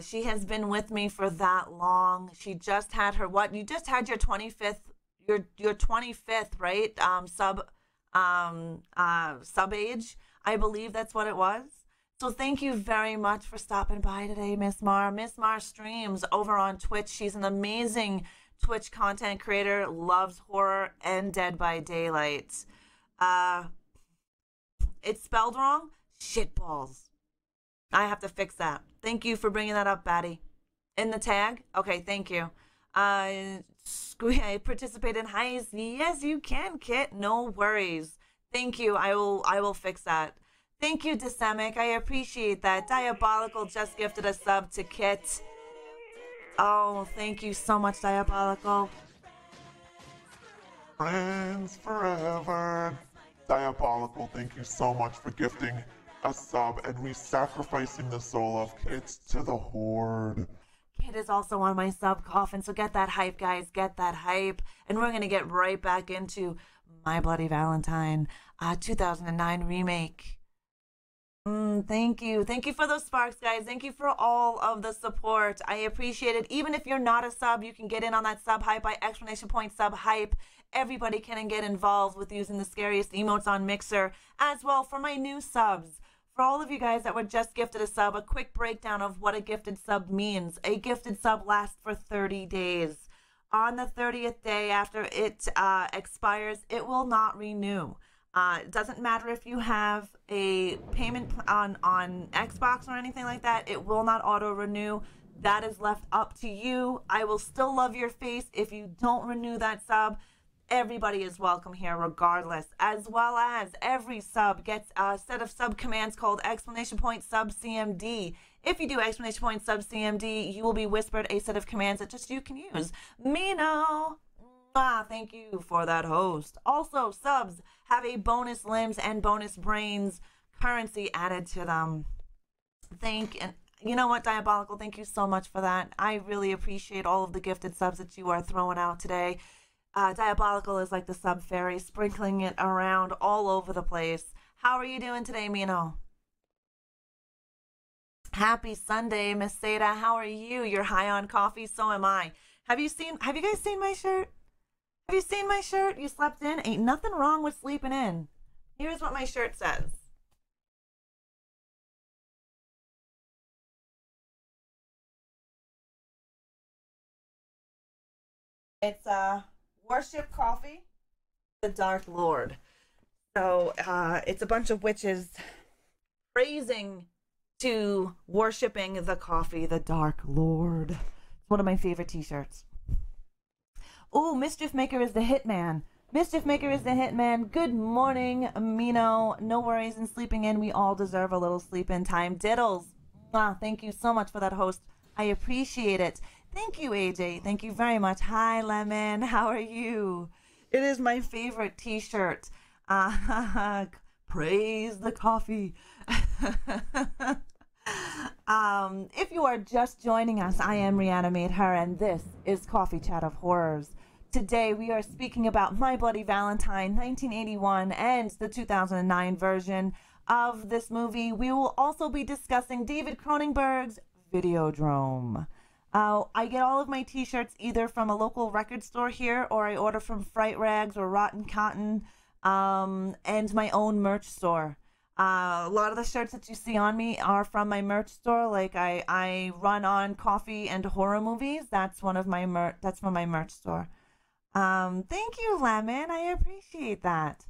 She has been with me for that long. She just had her, what? You just had your 25th, your 25th, right? Sub age. I believe that's what it was. So thank you very much for stopping by today, Miss Mar. Miss Mar streams over on Twitch. She's an amazing Twitch content creator, loves horror and Dead by Daylight. It's spelled wrong? Shitballs. I have to fix that. Thank you for bringing that up, Batty. In the tag? Okay, thank you. I participate in heists. Yes, you can, Kit. No worries. Thank you. I will fix that. Thank you, Dysemic. I appreciate that. Diabolical just gifted a sub to Kit. Oh, thank you so much, Diabolical. Friends forever. Diabolical, thank you so much for gifting a sub and re-sacrificing the soul of Kit to the Horde. Kit is also on my sub coffin, so get that hype, guys. Get that hype. And we're going to get right back into My Bloody Valentine, 2009 remake. Thank you. Thank you for those sparks, guys. Thank you for all of the support. I appreciate it. Even if you're not a sub, you can get in on that sub hype by exclamation point sub hype. Everybody can get involved with using the scariest emotes on Mixer. As well, for my new subs, for all of you guys that were just gifted a sub, a quick breakdown of what a gifted sub means. A gifted sub lasts for 30 days. On the 30th day after it expires, it will not renew. It doesn't matter if you have a payment on Xbox or anything like that. It will not auto renew. That is left up to you. I will still love your face if you don't renew that sub. Everybody is welcome here regardless, as well as every sub gets a set of sub commands called exclamation point sub CMD. If you do exclamation point sub CMD, you will be whispered a set of commands that just you can use. Mino! Thank you for that host. Also, subs have a bonus limbs and bonus brains currency added to them. And you know what, Diabolical, thank you so much for that. I really appreciate all of the gifted subs that you are throwing out today. Diabolical is like the sub fairy, sprinkling it around all over the place. How are you doing today, Mino? Happy Sunday, Miss Seda. How are you? You're high on coffee, so am I. Have you guys seen my shirt? Have you seen my shirt? You slept in? Ain't nothing wrong with sleeping in. Here's what my shirt says. It's Worship Coffee, the Dark Lord. So it's a bunch of witches praising to worshiping the coffee, the Dark Lord. It's one of my favorite t-shirts. Oh, Mischief Maker is the hitman. Mischief Maker is the hitman. Good morning, Mino. No worries in sleeping in. We all deserve a little sleep in time. Diddles. Thank you so much for that host. I appreciate it. Thank you, AJ. Thank you very much. Hi, Lemon. How are you? It is my favorite t-shirt. Praise the coffee. If you are just joining us, I am Reanimate Her, and this is Coffee Chat of Horrors. Today we are speaking about My Bloody Valentine, 1981, and the 2009 version of this movie. We will also be discussing David Cronenberg's Videodrome. I get all of my t-shirts either from a local record store here, or I order from Fright Rags or Rotten Cotton, and my own merch store. A lot of the shirts that you see on me are from my merch store. Like I run on coffee and horror movies. That's one of my that's from my merch store. Thank you, Lemon. I appreciate that.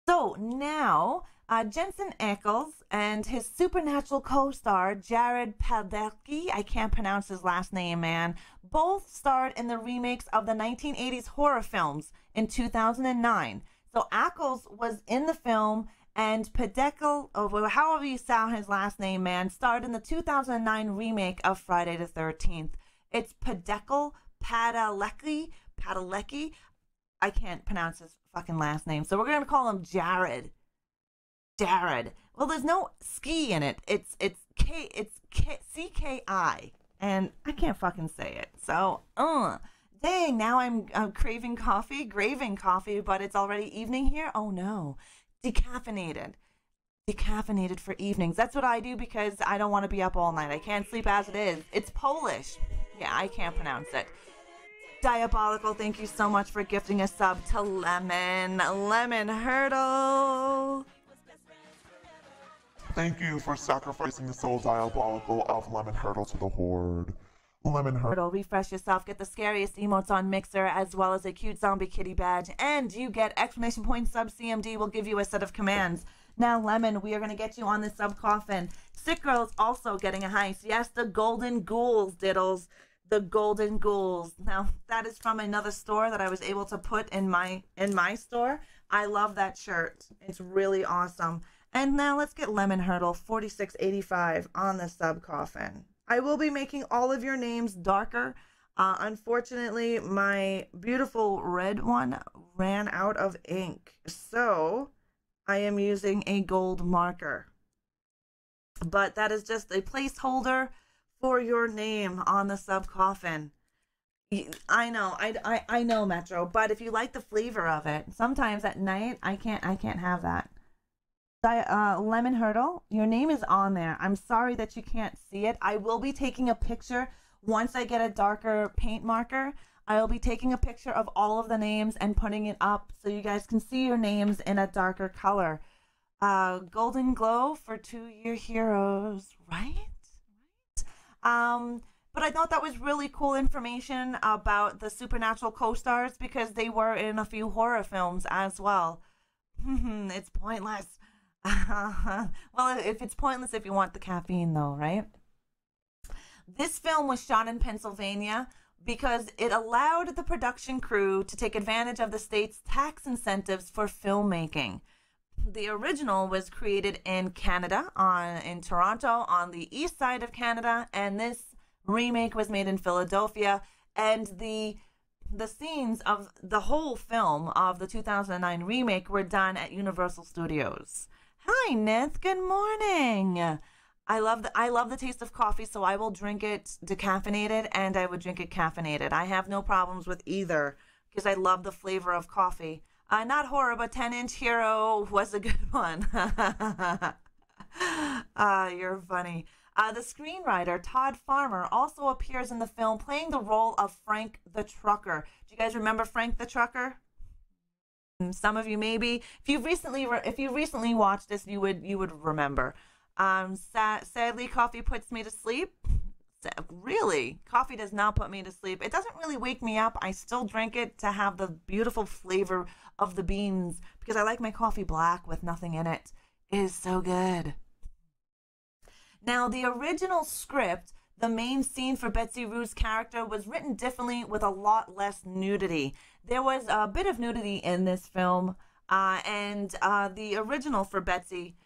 So now, Jensen Ackles and his supernatural co-star Jared Padalecki, I can't pronounce his last name, man, both starred in the remakes of the 1980s horror films in 2009. So Ackles was in the film, and Padalecki, or however you sound his last name, man, starred in the 2009 remake of Friday the 13th. It's Padalecki. I can't pronounce his fucking last name, so we're gonna call him Jared. Well, there's no ski in it. It's CKI, and I can't fucking say it. So, dang, now I'm craving coffee, but it's already evening here. Oh no, decaffeinated for evenings. That's what I do because I don't want to be up all night. I can't sleep as it is. It's Polish. Yeah, I can't pronounce it. Diabolical, thank you so much for gifting a sub to Lemon Hurdle. Thank you for sacrificing the soul, Diabolical, of Lemon Hurdle to the Horde. Lemon Hurdle. Refresh yourself, get the scariest emotes on Mixer, as well as a cute zombie kitty badge, and you get exclamation point sub CMD will give you a set of commands. Now, Lemon, we are going to get you on the sub coffin. Sick Girl's also getting a heist. Yes, the Golden Ghouls, Diddles. The Golden Ghouls. Now, that is from another store that I was able to put in my store. I love that shirt. It's really awesome. And now let's get Lemon Hurdle 4685 on the sub coffin. I will be making all of your names darker. Unfortunately, my beautiful red one ran out of ink, so I am using a gold marker. But that is just a placeholder for your name on the sub coffin. I know, I know, Metro. But if you like the flavor of it, sometimes at night I can't have that. Lemon Hurdle, your name is on there. I'm sorry that you can't see it. I will be taking a picture once I get a darker paint marker. I will be taking a picture of all of the names and putting it up so you guys can see your names in a darker color. Golden Glow for 2-year heroes, right? But I thought that was really cool information about the Supernatural co-stars because they were in a few horror films as well. It's pointless. Well, if it's pointless if you want the caffeine though, right? This film was shot in Pennsylvania because it allowed the production crew to take advantage of the state's tax incentives for filmmaking. The original was created in Canada, in Toronto, on the east side of Canada, and this remake was made in Philadelphia. And the scenes of the whole film of the 2009 remake were done at Universal Studios. Hi, Nith. Good morning. I love the taste of coffee, so I will drink it decaffeinated and I would drink it caffeinated. I have no problems with either because I love the flavor of coffee. Not horror, but 10-inch hero was a good one. You're funny. The screenwriter, Todd Farmer, also appears in the film playing the role of Frank the Trucker. Do you guys remember Frank the Trucker? Some of you maybe. If you recently watched this, you would remember. Sadly, coffee puts me to sleep. Really, coffee does not put me to sleep. It doesn't really wake me up. I still drink it to have the beautiful flavor of the beans because I like my coffee black with nothing in it. It is so good. Now, the original script, the main scene for Betsy Rue's character was written differently with a lot less nudity. There was a bit of nudity in this film, and the original for Betsy,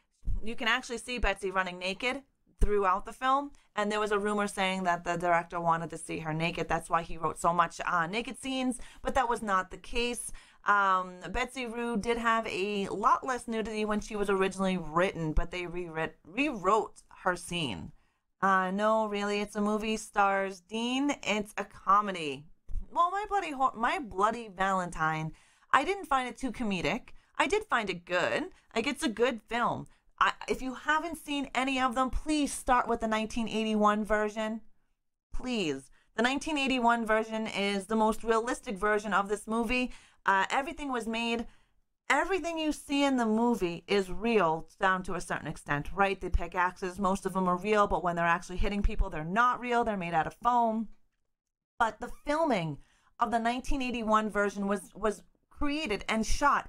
you can actually see Betsy running naked throughout the film, and there was a rumor saying that the director wanted to see her naked. That's why he wrote so much naked scenes, but that was not the case. Betsy Rue did have a lot less nudity when she was originally written, but they rewrote her scene. No, really, it's a movie. Stars Dean. It's a comedy. Well, My Bloody Valentine, I didn't find it too comedic. I did find it good. Like, it's a good film. If you haven't seen any of them, please start with the 1981 version. Please. The 1981 version is the most realistic version of this movie. Everything was made. Everything you see in the movie is real down to a certain extent, right? The pickaxes, most of them are real, but when they're actually hitting people, they're not real. They're made out of foam. But the filming of the 1981 version was created and shot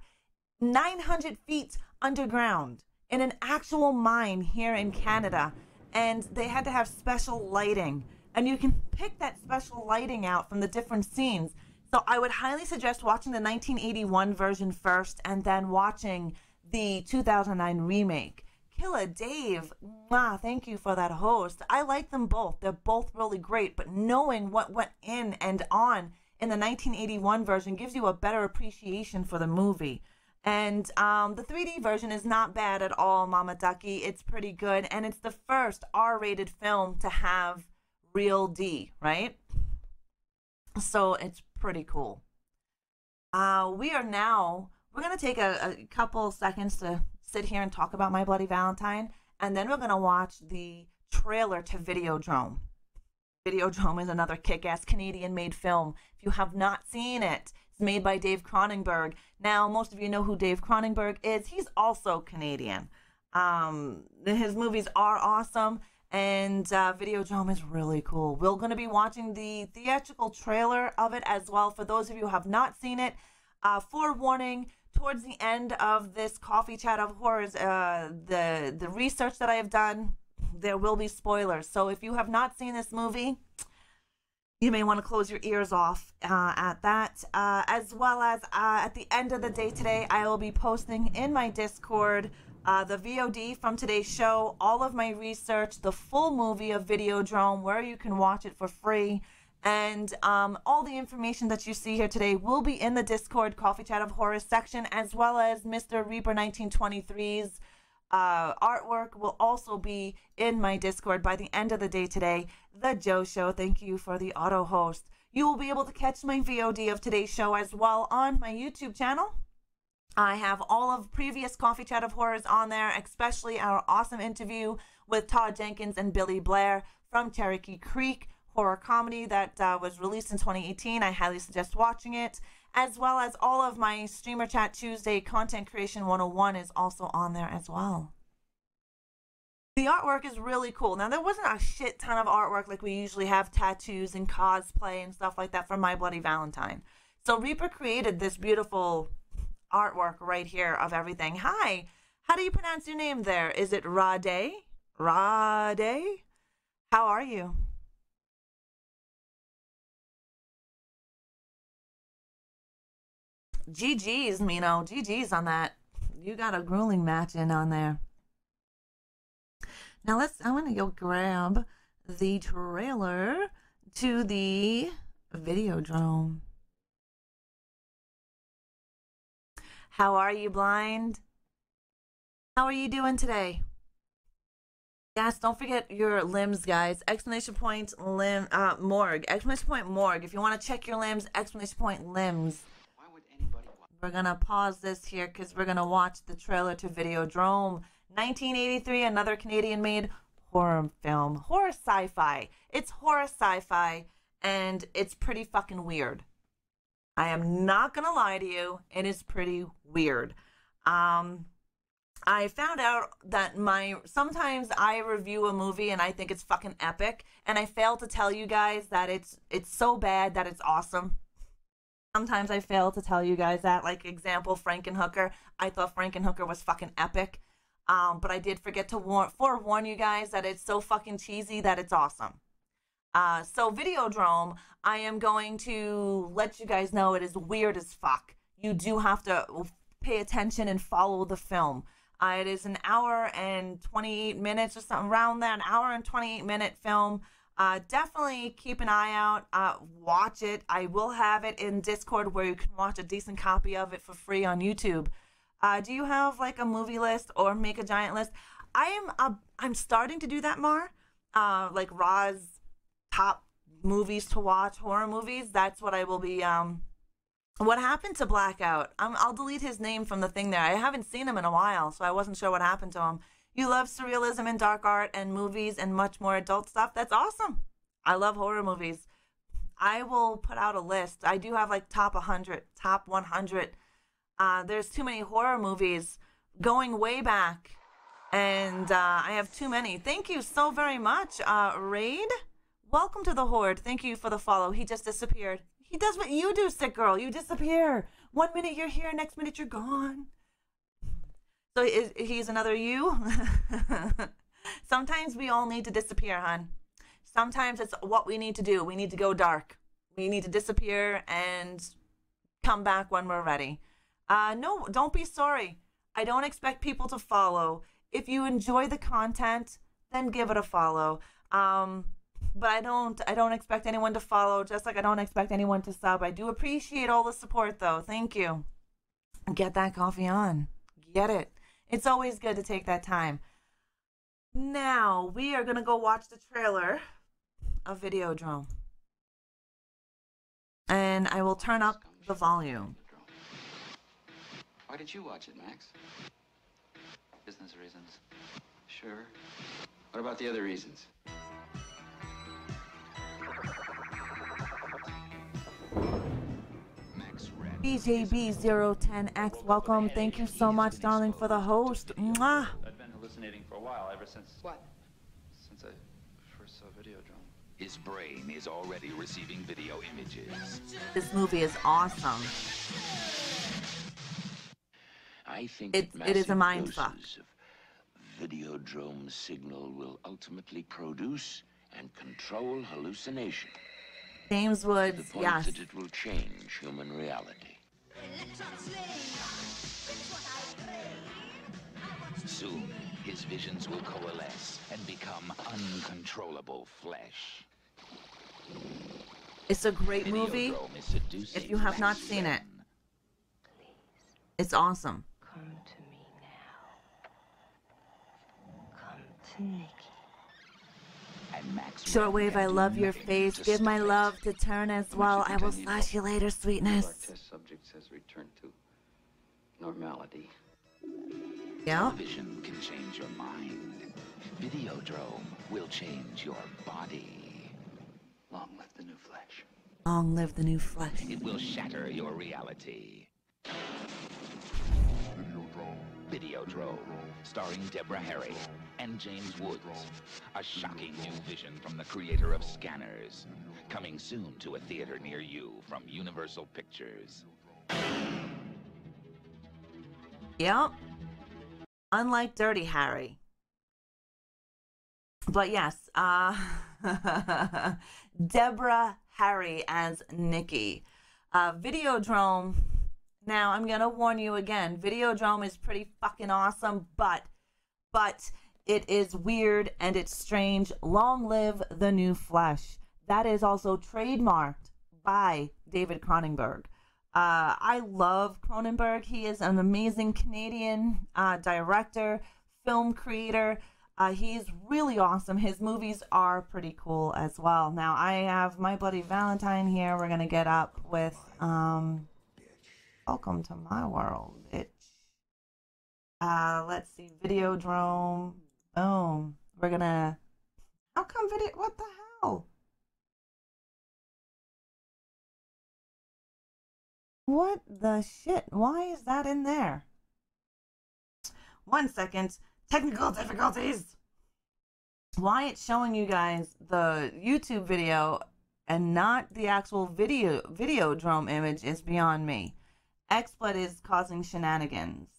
900 feet underground in an actual mine here in Canada. And they had to have special lighting. And you can pick that special lighting out from the different scenes. So I would highly suggest watching the 1981 version first and then watching the 2009 remake. Killa Dave, thank you for that host. I like them both. They're both really great, but knowing what went in and on in the 1981 version gives you a better appreciation for the movie. And the 3D version is not bad at all, Mama Ducky. It's pretty good, and it's the first R-rated film to have real D, right? So it's pretty cool. We're going to take a couple seconds to sit here and talk about My Bloody Valentine, and then we're going to watch the trailer to Videodrome. Videodrome is another kick-ass Canadian-made film. If you have not seen it, it's made by Dave Cronenberg. Now, most of you know who Dave Cronenberg is. He's also Canadian. His movies are awesome, and Videodrome is really cool. We're going to be watching the theatrical trailer of it as well. For those of you who have not seen it, forewarning, towards the end of this coffee chat of horrors, the research that I have done, there will be spoilers. So if you have not seen this movie, you may want to close your ears off at that. As well as at the end of the day today, I will be posting in my Discord the VOD from today's show, all of my research, the full movie of Videodrome, where you can watch it for free. And all the information that you see here today will be in the Discord Coffee Chat of Horror section, as well as Mr. Reaper 1923's artwork will also be in my Discord by the end of the day today. The Joe Show, thank you for the auto host. You will be able to catch my VOD of today's show as well on my YouTube channel. I have all of previous Coffee Chat of Horrors on there, especially our awesome interview with Todd Jenkins and Billy Blair from Cherokee Creek horror comedy that was released in 2018. I highly suggest watching it, as well as all of my Streamer Chat Tuesday Content Creation 101 is also on there as well. The artwork is really cool. Now, there wasn't a shit ton of artwork like we usually have, tattoos and cosplay and stuff like that for My Bloody Valentine. So Reaper created this beautiful artwork right here of everything. Hi, how do you pronounce your name there? Is it Rade? Rade? How are you? GG's, Mino. GG's on that. You got a grueling match in on there. Now I'm going to go grab the trailer to the Videodrome. How are you, Blind? How are you doing today? Yes, don't forget your limbs, guys. Exclamation point limb morgue. Exclamation point morgue. If you want to check your limbs, exclamation point limbs. Why would anybody want? We're gonna pause this here because we're gonna watch the trailer to Videodrome. 1983, another Canadian-made horror film. Horror sci-fi. It's horror sci-fi, and it's pretty fucking weird. I am not gonna lie to you, it is pretty weird. I found out that sometimes I review a movie and I think it's fucking epic, and I fail to tell you guys that it's so bad that it's awesome. Sometimes I fail to tell you guys that, like example, Frankenhooker. I thought Frankenhooker was fucking epic. But I did forget to forewarn you guys that it's so fucking cheesy that it's awesome. So Videodrome, I am going to let you guys know it is weird as fuck. You do have to pay attention and follow the film. It is an hour and 28 minutes or something around that, an hour and 28-minute film. Definitely keep an eye out. Watch it. I will have it in Discord where you can watch a decent copy of it for free on YouTube. Do you have like a movie list or make a giant list? I'm starting to do that more. Like Ra's top movies to watch, horror movies. That's what I will be. What happened to Blackout? I'll delete his name from the thing there. I haven't seen him in a while, so I wasn't sure what happened to him. You love surrealism and dark art and movies and much more adult stuff. That's awesome. I love horror movies. I will put out a list. I do have like top 100, top 100. There's too many horror movies going way back, and I have too many. Thank you so very much, Raid. Welcome to the Horde. Thank you for the follow. He just disappeared. He does what you do, sick girl. You disappear. 1 minute you're here, next minute you're gone. So he's another you? Sometimes we all need to disappear, hon. Sometimes it's what we need to do. We need to go dark. We need to disappear and come back when we're ready. No, don't be sorry. I don't expect people to follow. If you enjoy the content, then give it a follow. But I don't expect anyone to follow, just like I don't expect anyone to sub. I do appreciate all the support, though. Thank you. Get that coffee on. Get it. It's always good to take that time. Now, we are going to go watch the trailer of Videodrome. And I will turn up the volume. Why did you watch it, Max? Business reasons. Sure. What about the other reasons? BJB010X, welcome. Thank you so much, darling, for the host. Mwah. I've been hallucinating for a while, ever since... What? Since I first saw Videodrome. His brain is already receiving video images. This movie is awesome. I think it is a mind fuck. Videodrome signal will ultimately produce and control hallucination. James Woods, to the point yes. that it will change human reality. Soon, his visions will coalesce and become uncontrollable flesh. It's a great movie. If you have not seen it, it's awesome. Come to me now. Come to Nikki. And Max Shortwave, I love your face. Give my love to turn as well. I will slash you later, Our sweetness. test subjects has returned to normality. Yeah. Television can change your mind. Videodrome will change your body. Long live the new flesh. Long live the new flesh. It will shatter your reality. Videodrome, starring Deborah Harry and James Woods. A shocking new vision from the creator of Scanners. Coming soon to a theater near you from Universal Pictures. Yep. Unlike Dirty Harry. But yes, Deborah Harry as Nikki. Videodrome. Now, I'm going to warn you again. Videodrome is pretty fucking awesome, but it is weird and it's strange. Long live the new flesh. That is also trademarked by David Cronenberg. I love Cronenberg. He is an amazing Canadian director, film creator. He's really awesome. His movies are pretty cool as well. Now, I have My Bloody Valentine here. We're going to get up with... Welcome to my world, bitch. Let's see. Videodrome. Boom. We're gonna... How come video... What the hell? What the shit? Why is that in there? 1 second. Technical difficulties. Why it's showing you guys the YouTube video and not the actual Videodrome image is beyond me. XSplit is causing shenanigans.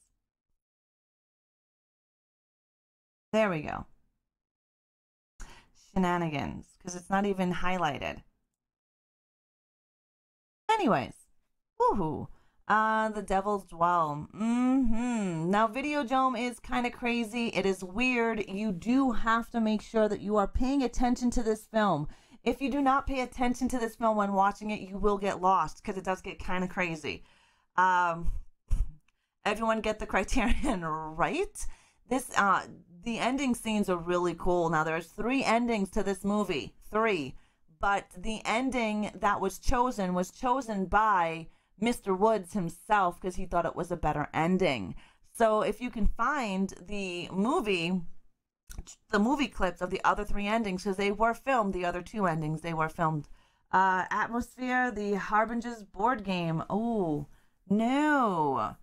There we go. Shenanigans, because it's not even highlighted. Anyways, woohoo. The Devil's Dwell. Now, Videodrome is kind of crazy. It is weird. You do have to make sure that you are paying attention to this film. If you do not pay attention to this film when watching it, you will get lost, because it does get kind of crazy. Everyone get the criterion right? This the ending scenes are really cool. Now there's 3 endings to this movie. 3. But the ending that was chosen by Mr. Woods himself because he thought it was a better ending. So if you can find the movie clips of the other 3 endings, because they were filmed, the other 2 endings, they were filmed. Atmosphere, the Harbinger's board game. Oh, no.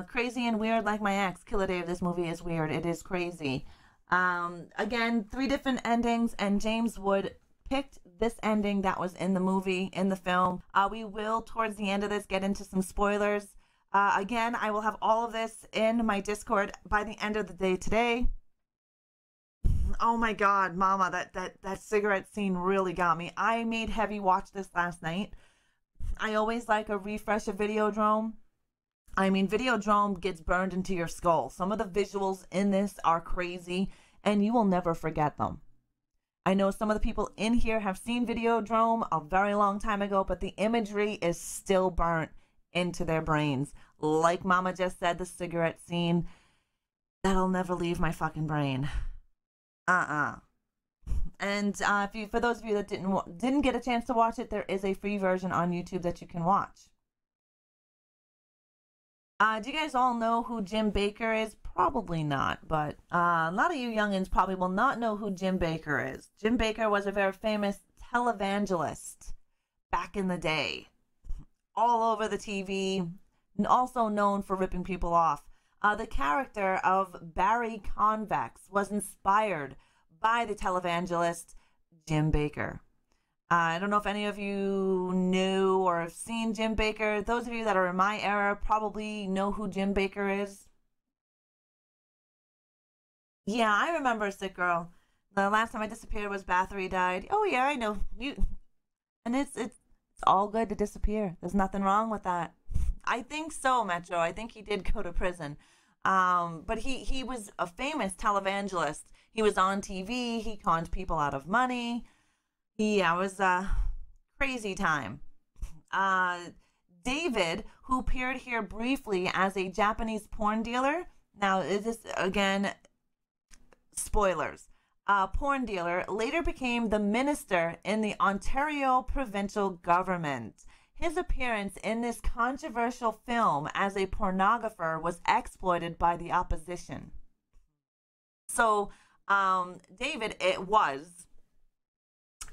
Crazy and weird like my ex. Killer Dave, this movie is weird. It is crazy. Again, 3 different endings, and James Wood picked this ending that was in the movie, in the film. We will, towards the end of this, get into some spoilers. Again, I will have all of this in my Discord by the end of the day today. Oh my God, Mama, that cigarette scene really got me. I made Heavy watch this last night. I always like a refresh of Videodrome. I mean, Videodrome gets burned into your skull. Some of the visuals in this are crazy, and you will never forget them. I know some of the people in here have seen Videodrome a very long time ago, but the imagery is still burnt into their brains. Like Mama just said, the cigarette scene, that'll never leave my fucking brain. And for those of you that didn't get a chance to watch it, there is a free version on YouTube that you can watch. Do you guys all know who Jim Bakker is? Probably not, but a lot of you youngins probably will not know who Jim Bakker is. Jim Bakker was a very famous televangelist back in the day, all over the TV, and also known for ripping people off. The character of Barry Convex was inspired by the televangelist Jim Bakker. I don't know if any of you knew or have seen Jim Bakker. Those of you that are in my era probably know who Jim Bakker is. Yeah, I remember Sick Girl. The last time I disappeared was Bathory died. Oh yeah, I know. And it's all good to disappear. There's nothing wrong with that. I think so, Metro. I think he did go to prison. But he was a famous televangelist. He was on TV. He conned people out of money. Yeah, it was a crazy time. David, who appeared here briefly as a Japanese porn dealer. Now, is this, again, spoilers. porn dealer, later became the minister in the Ontario provincial government. His appearance in this controversial film as a pornographer was exploited by the opposition. So, David, it was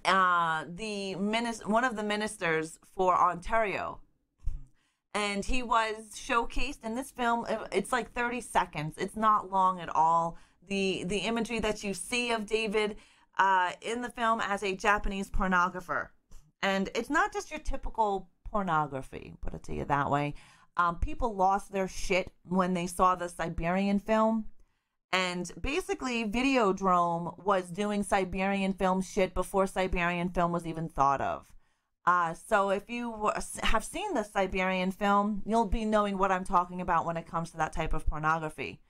one of the ministers for Ontario, and he was showcased in this film. It's like 30 seconds. It's not long at all. The imagery that you see of David in the film as a Japanese pornographer. And it's not just your typical pornography, put it to you that way. People lost their shit when they saw the Siberian film. And basically, Videodrome was doing Siberian film shit before Siberian film was even thought of. So if you have seen the Siberian film, you'll be knowing what I'm talking about when it comes to that type of pornography.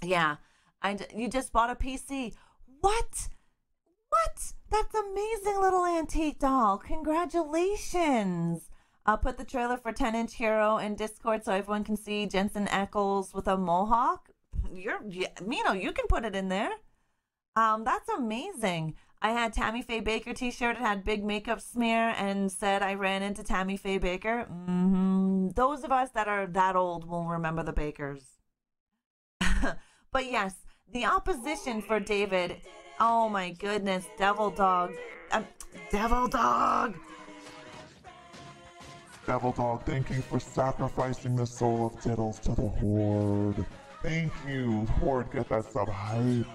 Yeah, and you just bought a PC. What? That's amazing, little antique doll. Congratulations. I'll put the trailer for 10-inch Hero in Discord so everyone can see Jensen Ackles with a mohawk. Mino, you can put it in there. That's amazing. I had Tammy Faye Baker t-shirt. It had big makeup smear and said I ran into Tammy Faye Baker. Those of us that are that old will remember the Bakers. But yes, the opposition for David. Oh my goodness, Devil Dog. Devil Dog. Devil Dog, thank you for sacrificing the soul of Diddles to the Horde. Thank you. Horde, get that sub hype.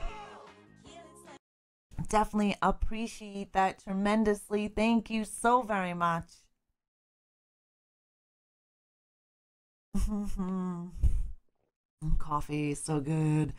Definitely appreciate that tremendously. Thank you so very much. Coffee is so good.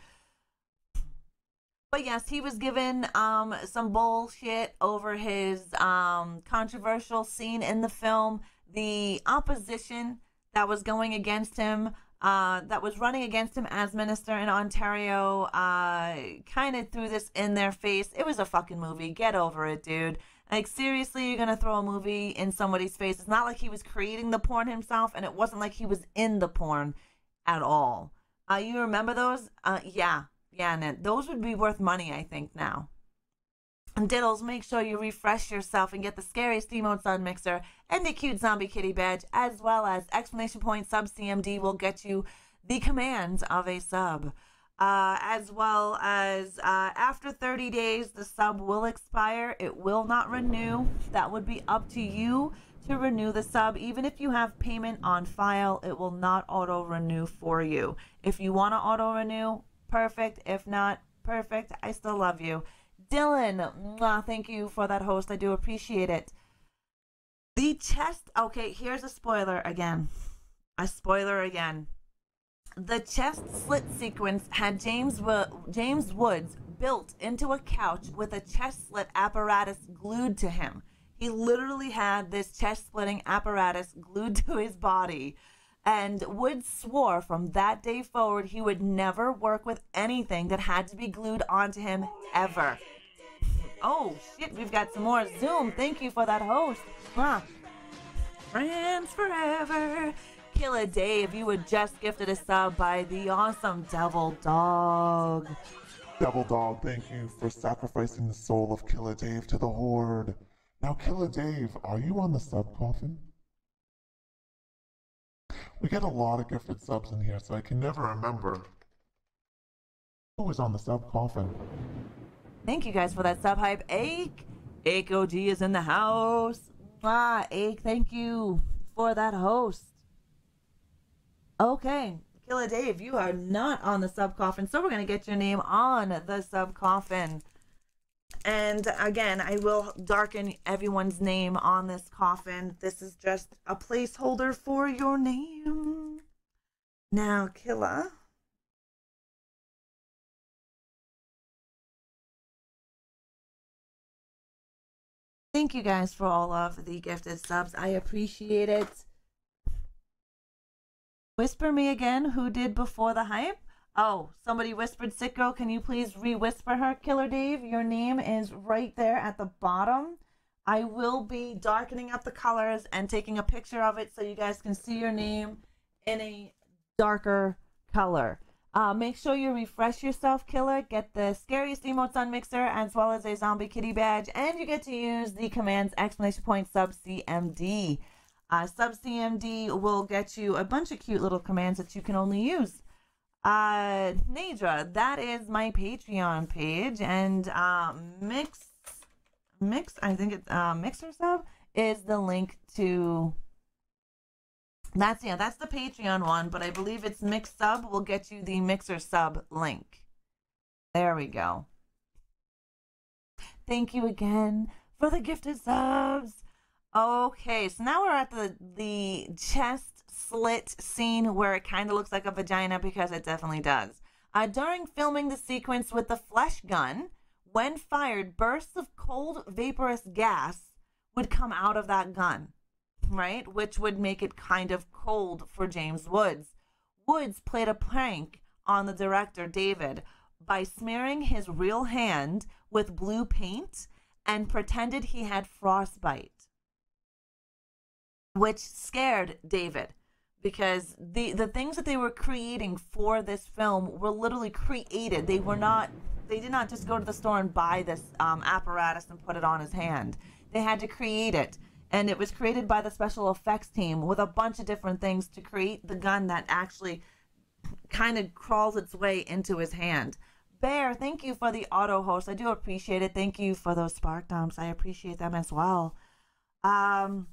But yes, he was given some bullshit over his controversial scene in the film. The opposition that was going against him, that was running against him as minister in Ontario, kind of threw this in their face. It was a fucking movie. Get over it, dude. Like, seriously, you're going to throw a movie in somebody's face? It's not like he was creating the porn himself, and it wasn't like he was in the porn at all. You remember those? Yeah, Ned. Those would be worth money, I think, now. And Diddles, make sure you refresh yourself and get the scariest emote sun mixer and the cute zombie kitty badge, as well as exclamation point sub CMD will get you the commands of a sub. As well as after 30 days, the sub will expire. It will not renew. That would be up to you to renew the sub. Even if you have payment on file, it will not auto renew for you. If you want to auto renew, perfect. If not, perfect. I still love you. Dylan, mwah, thank you for that host. I do appreciate it. The chest. Okay, here's a spoiler again. The chest slit sequence had James Woods built into a couch with a chest slit apparatus glued to him. He literally had this chest splitting apparatus glued to his body. And Woods swore from that day forward he would never work with anything that had to be glued onto him ever. Oh shit, we've got some more Zoom. Thank you for that host. Friends forever. Killer Dave, you were just gifted a sub by the awesome Devil Dog. Devil Dog, thank you for sacrificing the soul of Killer Dave to the Horde. Now, Killer Dave, are you on the sub coffin? We get a lot of gifted subs in here, so I can never remember who is on the sub coffin. Thank you guys for that sub hype. Ake OG is in the house. Ake, thank you for that host. Okay, Killer Dave, you are not on the sub coffin, so we're going to get your name on the sub coffin. And again, I will darken everyone's name on this coffin. This is just a placeholder for your name. Now, Killer. Thank you guys for all of the gifted subs. I appreciate it. Whisper me again. Who did before the hype? Oh, somebody whispered Sicko. Can you please re-whisper her, Killer Dave? Your name is right there at the bottom. I will be darkening up the colors and taking a picture of it so you guys can see your name in a darker color. Make sure you refresh yourself, killer. Get the scariest emotes on Mixer as well as a zombie kitty badge, and you get to use the commands !sub CMD. Sub CMD will get you a bunch of cute little commands that you can only use. Nadra, that is my Patreon page, and Mix, I think it's Mixer Sub is the link to. That's the Patreon one, but I believe it's Mix Sub will get you the Mixer Sub link. There we go. Thank you again for the gifted subs. Okay, so now we're at the chest slit scene where it kind of looks like a vagina, because it definitely does. During filming the sequence with the flesh gun, when fired, bursts of cold vaporous gas would come out of that gun, right? Which would make it kind of cold for James Woods. Woods played a prank on the director, David, by smearing his real hand with blue paint and pretended he had frostbite, which scared David, because the things that they were creating for this film were literally created. They did not just go to the store and buy this apparatus and put it on his hand. They had to create it. And it was created by the special effects team with a bunch of different things to create the gun that actually kind of crawls its way into his hand. Bear, thank you for the auto host. I do appreciate it. Thank you for those spark dumps. I appreciate them as well. So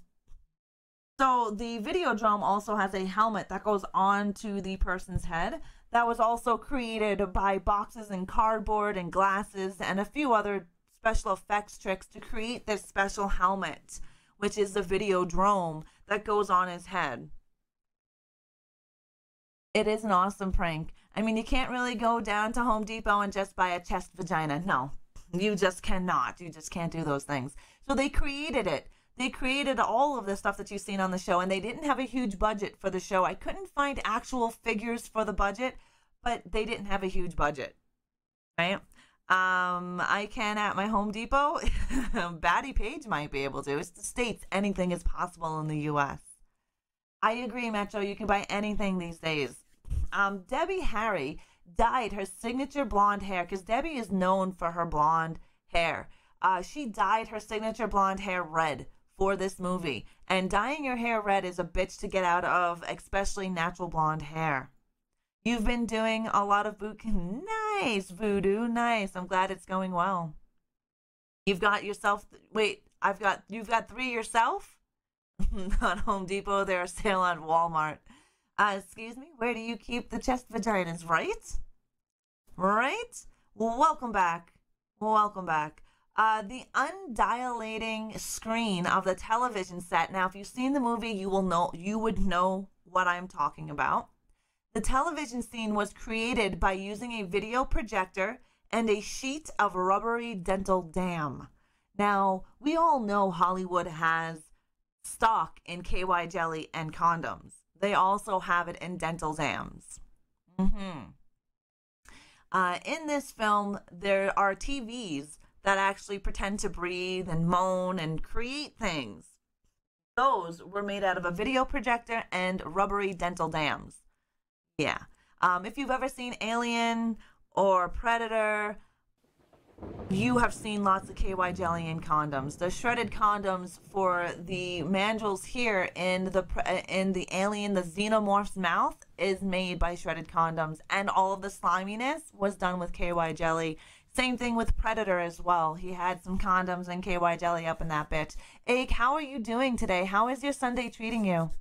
the Videodrome also has a helmet that goes onto the person's head that was also created by boxes and cardboard and glasses and a few other special effects tricks to create this special helmet, which is the Videodrome that goes on his head. It is an awesome prank. I mean, you can't really go down to Home Depot and just buy a chest vagina. No, you just cannot. You just can't do those things. So they created it. They created all of the stuff that you've seen on the show, and they didn't have a huge budget for the show. I couldn't find actual figures for the budget, but they didn't have a huge budget, right? I can at my Home Depot. Batty Page might be able to. It's the States. Anything is possible in the U.S. I agree, Metro. You can buy anything these days. Debbie Harry dyed her signature blonde hair, because Debbie is known for her blonde hair. She dyed her signature blonde hair red for this movie. And dyeing your hair red is a bitch to get out of, especially natural blonde hair. You've been doing a lot of voodoo. Nice, voodoo. Nice. I'm glad it's going well. You've got yourself. Wait, you've got 3 yourself? Not Home Depot. They're a sale on Walmart. Excuse me. Where do you keep the chest vaginas? Right? Right? Welcome back. Welcome back. The undilating screen of the television set. Now, if you've seen the movie, you would know what I'm talking about. The television scene was created by using a video projector and a sheet of rubbery dental dam. Now, we all know Hollywood has stock in KY jelly and condoms. They also have it in dental dams. In this film, there are TVs that actually pretend to breathe and moan and create things. Those were made out of a video projector and rubbery dental dams. Yeah. If you've ever seen Alien or Predator, you have seen lots of KY jelly and condoms. The shredded condoms for the mandrels here in the alien, the xenomorph's mouth, is made by shredded condoms, and all of the sliminess was done with KY jelly. Same thing with Predator as well. He had some condoms and KY jelly up in that bitch. Ake, how are you doing today? How is your Sunday treating you?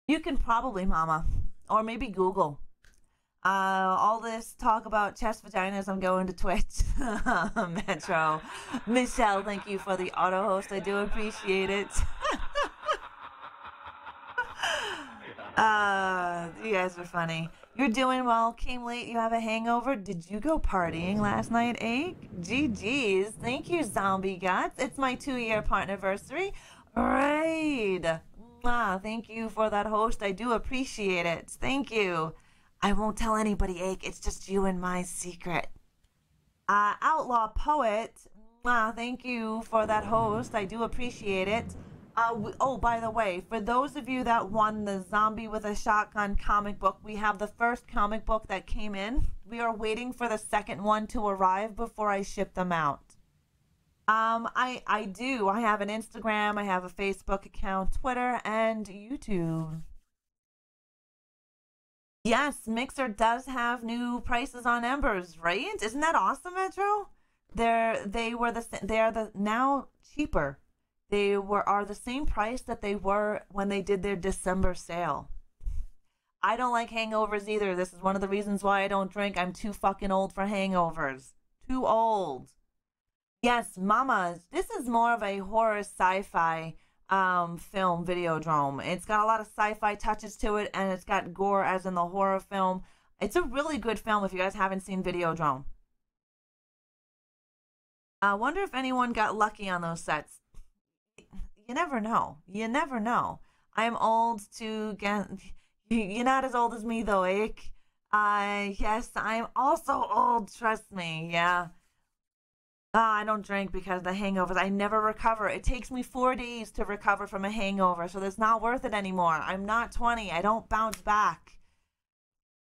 You can probably, Mama, or maybe Google. All this talk about chest vaginas, I'm going to Twitch. Metro. Michelle, thank you for the auto host. I do appreciate it. You guys are funny. You're doing well. Came late. You have a hangover. Did you go partying last night, eh? GG's. Thank you, Zombie Guts. It's my 2-year partnerversary. Right. Thank you for that host. I do appreciate it. Thank you. I won't tell anybody, Ake. It's just you and my secret. Outlaw Poet. Thank you for that host. I do appreciate it. Oh, by the way, for those of you that won the Zombie with a Shotgun comic book, we have the first comic book that came in. We are waiting for the second one to arrive before I ship them out. I do. I have an Instagram, I have a Facebook account, Twitter, and YouTube. Yes, Mixer does have new prices on Embers, right? Isn't that awesome, Metro? They are now cheaper. They are the same price that they were when they did their December sale. I don't like hangovers either. This is one of the reasons why I don't drink. I'm too fucking old for hangovers. Too old. Yes, mamas. This is more of a horror sci-fi film, Videodrome. It's got a lot of sci-fi touches to it, and it's got gore as in the horror film. It's a really good film if you guys haven't seen Videodrome. I wonder if anyone got lucky on those sets. You never know. You never know. I'm old to get... You're not as old as me, though, Ike. Yes, I'm also old, trust me, yeah. I don't drink because of the hangovers. I never recover. It takes me 4 days to recover from a hangover, so it's not worth it anymore. I'm not 20. I don't bounce back.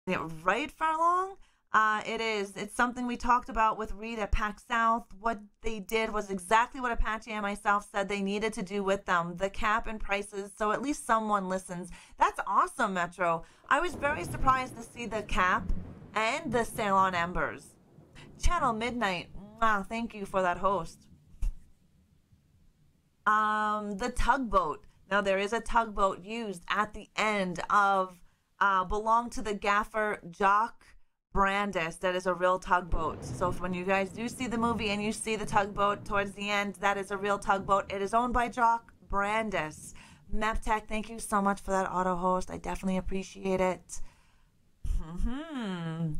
Right, Furlong? It is. It's something we talked about with Reed at PAX South. What they did was exactly what Apache and myself said they needed to do with them. The cap and prices, so at least someone listens. That's awesome, Metro. I was very surprised to see the cap and the sale on Embers. Channel Midnight. Wow, thank you for that host. The tugboat. Now, there is a tugboat used at the end of Belong to the Gaffer Jock Brandis. That is a real tugboat. So when you guys do see the movie and you see the tugboat towards the end, that is a real tugboat. It is owned by Jock Brandis. Meptech, thank you so much for that auto host. I definitely appreciate it.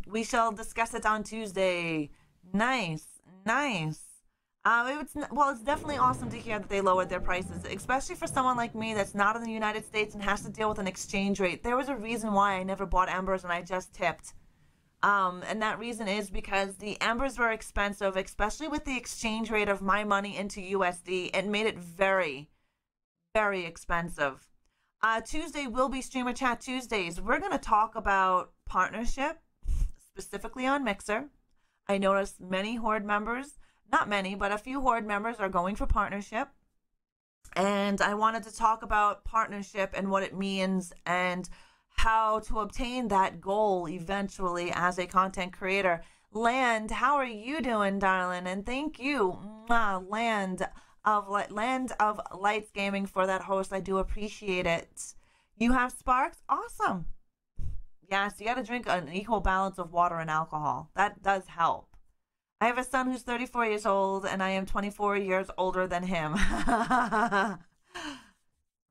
We shall discuss it on Tuesday. Nice. It's definitely awesome to hear that they lowered their prices, especially for someone like me that's not in the United States and has to deal with an exchange rate. There was a reason why I never bought Embers and I just tipped. And that reason is because the Embers were expensive, especially with the exchange rate of my money into USD. It made it very, very expensive. Tuesday will be Streamer Chat Tuesdays. We're going to talk about partnership, specifically on Mixer. I noticed many Horde members, not many, but a few Horde members are going for partnership. And I wanted to talk about partnership and what it means and how to obtain that goal eventually as a content creator. Land, how are you doing, darling? And thank you, Land of Lights Gaming, for that host. I do appreciate it. You have Sparks? Awesome. Yes, you got to drink an equal balance of water and alcohol. That does help. I have a son who's 34 years old, and I am 24 years older than him.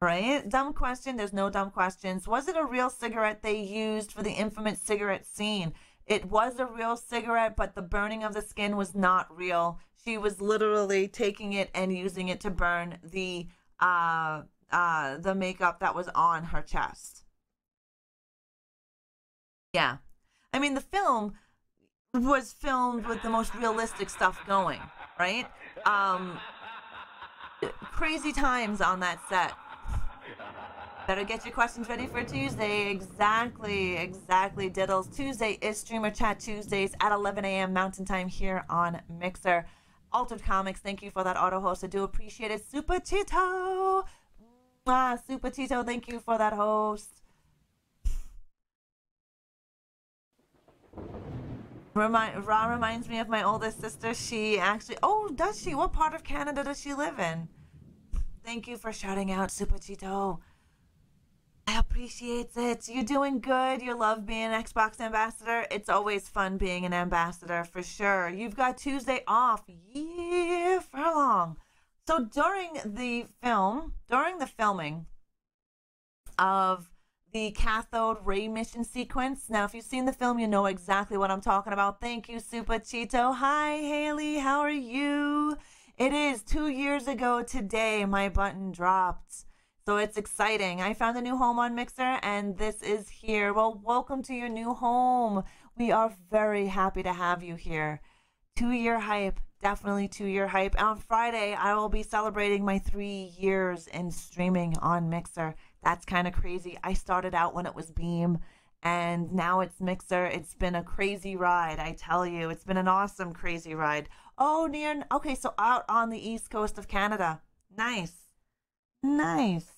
Right? Dumb question. There's no dumb questions. Was it a real cigarette they used for the infamous cigarette scene? It was a real cigarette, but the burning of the skin was not real. She was literally taking it and using it to burn the makeup that was on her chest. Yeah. I mean, the film was filmed with the most realistic stuff going, right? Crazy times on that set. Better get your questions ready for Tuesday. Exactly, Diddles. Tuesday is Streamer Chat Tuesdays at 11 a.m. Mountain Time here on Mixer. Altered Comics, thank you for that auto host. I do appreciate it. Super Tito! Super Tito, thank you for that host. Ra reminds me of my oldest sister. She actually... Oh, does she? What part of Canada does she live in? Thank you for shouting out, Super Tito. I appreciate it. You're doing good. You love being an Xbox ambassador. It's always fun being an ambassador, for sure. You've got Tuesday off. Yeah, Furlong. So during the filming of the cathode ray mission sequence. Now, if you've seen the film, you know exactly what I'm talking about. Thank you, Super Cheeto. Hi, Haley. How are you? It is 2 years ago today my button dropped. So it's exciting. I found a new home on Mixer, and this is here. Well, welcome to your new home. We are very happy to have you here. 2-year hype. Definitely 2-year hype. On Friday, I will be celebrating my 3 years in streaming on Mixer. That's kind of crazy. I started out when it was Beam, and now it's Mixer. It's been a crazy ride, I tell you. It's been an awesome, crazy ride. Oh, okay, so out on the east coast of Canada. Nice. Nice.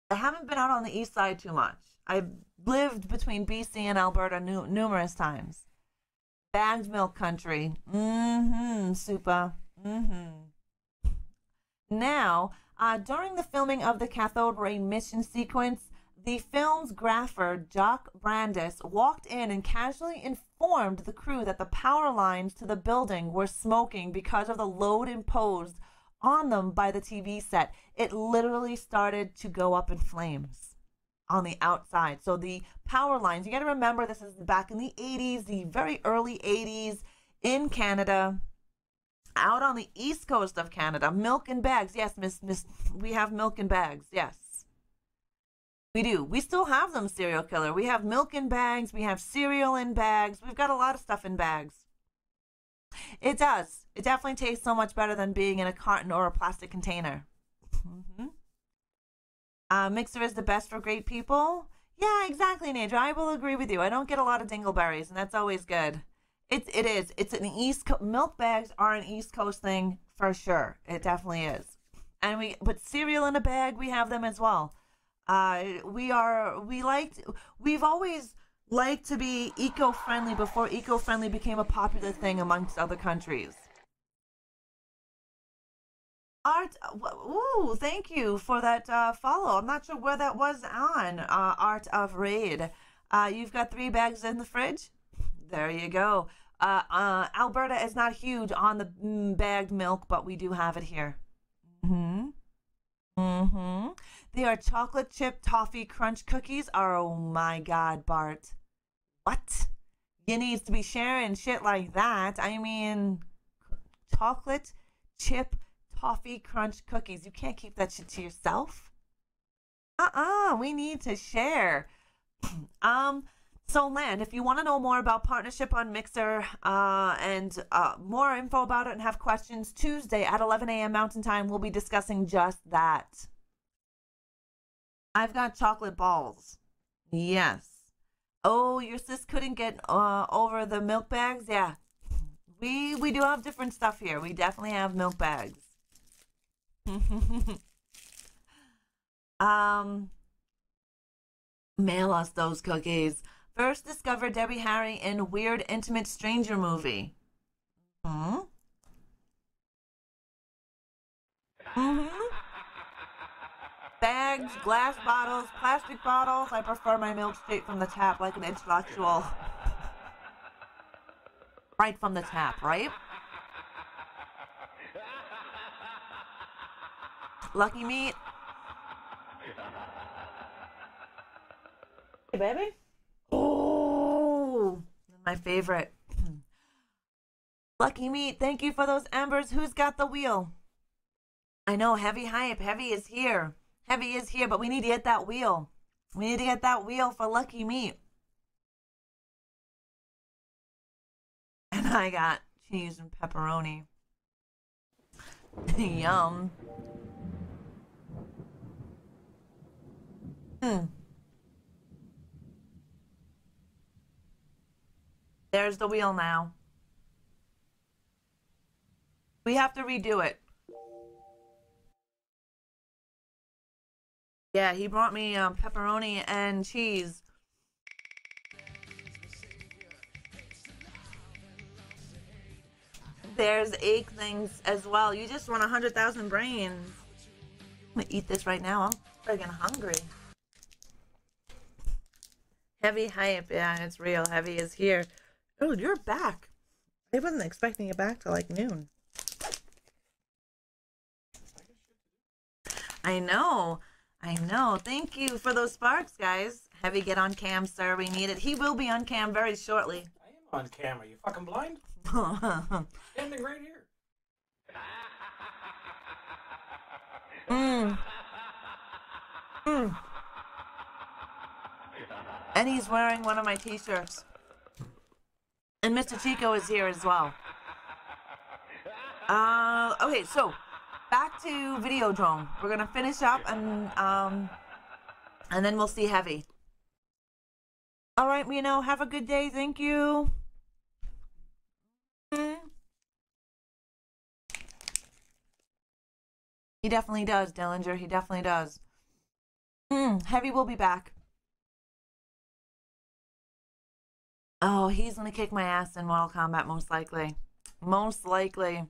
I haven't been out on the east side too much. I've lived between BC and Alberta numerous times. Bagged milk country. Super. Now, during the filming of the cathode ray mission sequence, the film's grapher, Jock Brandis, walked in and casually informed the crew that the power lines to the building were smoking because of the load imposed on them by the TV set. It literally started to go up in flames on the outside. So the power lines, you got to remember, this is back in the 80s, the very early 80s in Canada, out on the east coast of Canada. Milk in bags. Yes, miss, we have milk in bags. Yes, we do. We still have them, serial killer. We have milk in bags. We have cereal in bags. We've got a lot of stuff in bags. It does. It definitely tastes so much better than being in a carton or a plastic container. Mixer is the best for great people. Yeah, exactly, Nadra. I will agree with you. I don't get a lot of dingleberries, and that's always good. It is. It's an East Coast. Milk bags are an East Coast thing for sure. It definitely is. And but cereal in a bag, we have them as well. We've always liked to be eco-friendly before eco-friendly became a popular thing amongst other countries. Art, ooh, thank you for that follow. I'm not sure where that was on, Art of Raid. You've got 3 bags in the fridge? There you go. Alberta is not huge on the bagged milk, but we do have it here. They are chocolate chip toffee crunch cookies. Oh my God, Bart. What? You needs to be sharing shit like that. I mean, chocolate chip toffee crunch cookies. You can't keep that shit to yourself. We need to share. So Lan, if you want to know more about partnership on Mixer and more info about it and have questions, Tuesday at 11 a.m. Mountain Time, we'll be discussing just that. I've got chocolate balls. Yes. Oh, your sis couldn't get over the milk bags? Yeah. We do have different stuff here. We definitely have milk bags. Mail us those cookies. First discover Debbie Harry in Weird Intimate Stranger movie. Bags, glass bottles, plastic bottles. I prefer my milk straight from the tap like an intellectual. Right from the tap, right? Lucky Meat. Hey, baby. Oh, my favorite. Lucky Meat, thank you for those embers. Who's got the wheel? I know, heavy hype. Heavy is here. Heavy is here, but we need to get that wheel. We need to get that wheel for Lucky Meat. And I got cheese and pepperoni. Yum. There's the wheel now. We have to redo it. Yeah, he brought me pepperoni and cheese. There's egg things as well. You just want 100,000 brains. I'm gonna eat this right now. I'm friggin' hungry. Heavy hype. Yeah, it's real. Heavy is here. Oh, you're back. I wasn't expecting you back till like noon. I know. I know. Thank you for those sparks, guys. Heavy, get on cam, sir. We need it. He will be on cam very shortly. I am on camera. You fucking blind? Standing right here. And he's wearing one of my t-shirts. And Mr. Chico is here as well. Okay, so back to Videodrome. We're gonna finish up and then we'll see Heavy. All right, Mino, have a good day. Thank you. He definitely does, Dillinger. He definitely does. Heavy will be back. Oh, he's gonna kick my ass in Mortal Kombat, most likely. Most likely.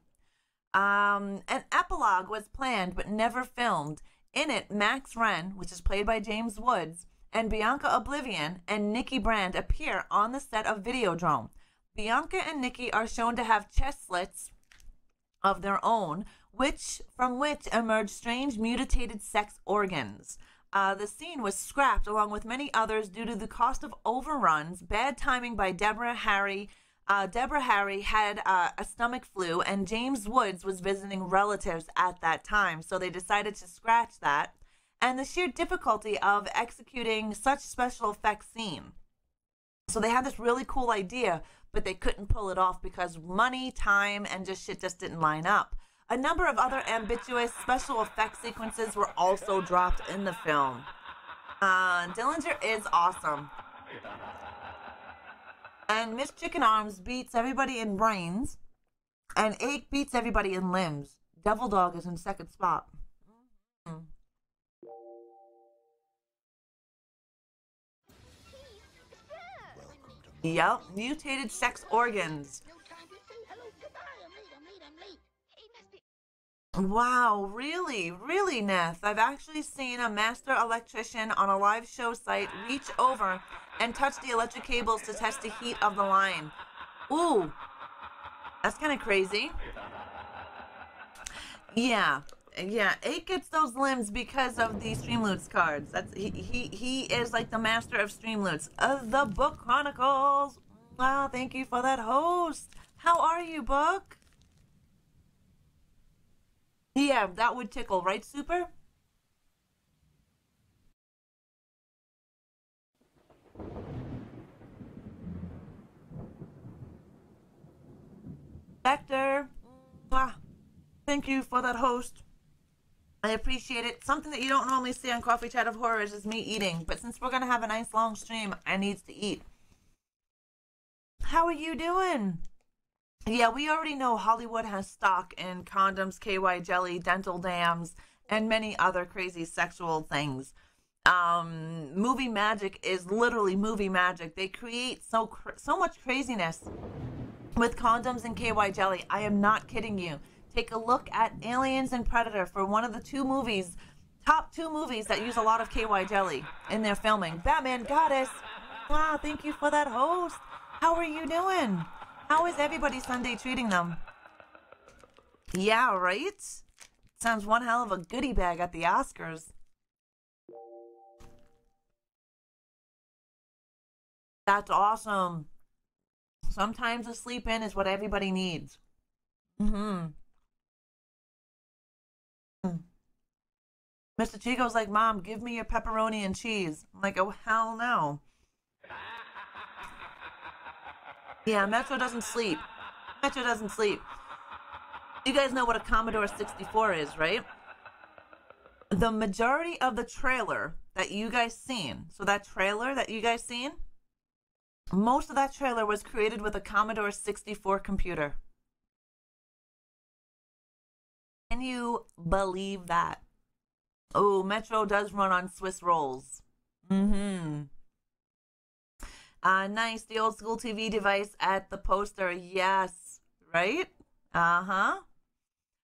An epilogue was planned but never filmed. In it, Max Wren, which is played by James Woods, and Bianca Oblivion and Nikki Brand appear on the set of Videodrome. Bianca and Nikki are shown to have chest slits of their own, from which emerge strange mutated sex organs. The scene was scrapped along with many others due to the cost of overruns, bad timing by Deborah Harry. Deborah Harry had a stomach flu, and James Woods was visiting relatives at that time, so they decided to scratch that. And the sheer difficulty of executing such special effects scene. So they had this really cool idea, but they couldn't pull it off because money, time, and shit just didn't line up. A number of other ambitious special effects sequences were also dropped in the film. Dillinger is awesome. And Miss Chicken Arms beats everybody in brains, and Ache beats everybody in limbs. Devil Dog is in second spot. Yep, mutated sex organs. Wow, really, really, Neth. I've actually seen a master electrician on a live show site reach over and touch the electric cables to test the heat of the line. Ooh, that's kind of crazy. Yeah, Ache gets those limbs because of the Streamloots cards. He is like the master of Streamloots. The Book Chronicles. Wow, thank you for that host. How are you, Book? Yeah, that would tickle, right, Super? Vector, thank you for that host. I appreciate it. Something that you don't normally see on Coffee Chat of Horrors is me eating, but since we're going to have a nice long stream, I need to eat. How are you doing? Yeah, we already know Hollywood has stock in condoms, KY jelly, dental dams, and many other crazy sexual things. Movie magic is literally movie magic. They create so much craziness with condoms and KY jelly. I am not kidding you. Take a look at Aliens and Predator for one of the top two movies that use a lot of KY jelly in their filming. Batman Goddess. Wow, thank you for that host. How are you doing? How is everybody Sunday treating them? Yeah, right? Sounds one hell of a goodie bag at the Oscars. That's awesome. Sometimes a sleep in is what everybody needs. Mr. Chico's like, Mom, give me your pepperoni and cheese. I'm like, oh, hell no. Yeah, Metro doesn't sleep. Metro doesn't sleep. You guys know what a Commodore 64 is, right? The majority of the trailer that you guys seen, so that trailer that you guys seen, most of that trailer was created with a Commodore 64 computer. Can you believe that? Oh, Metro does run on Swiss rolls. Nice, the old school TV device at the poster. Yes, right? Now,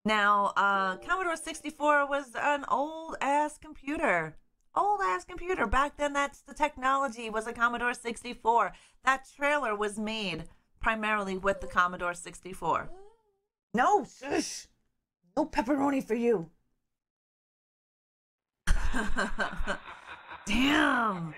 Commodore 64 was an old-ass computer. Old-ass computer. Back then, that's the technology, was a Commodore 64. That trailer was made primarily with the Commodore 64. No, shush. No pepperoni for you. Damn.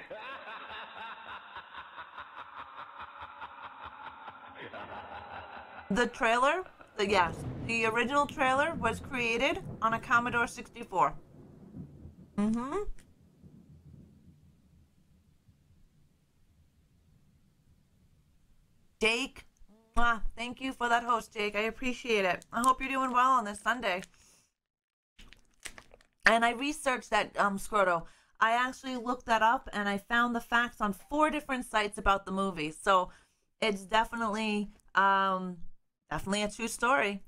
The trailer, the original trailer was created on a Commodore 64. Jake Thank you for that host, Jake. I appreciate it. I hope you're doing well on this Sunday. And I researched that, Scroto. I actually looked that up, and I found the facts on 4 different sites about the movie. So it's definitely a true story.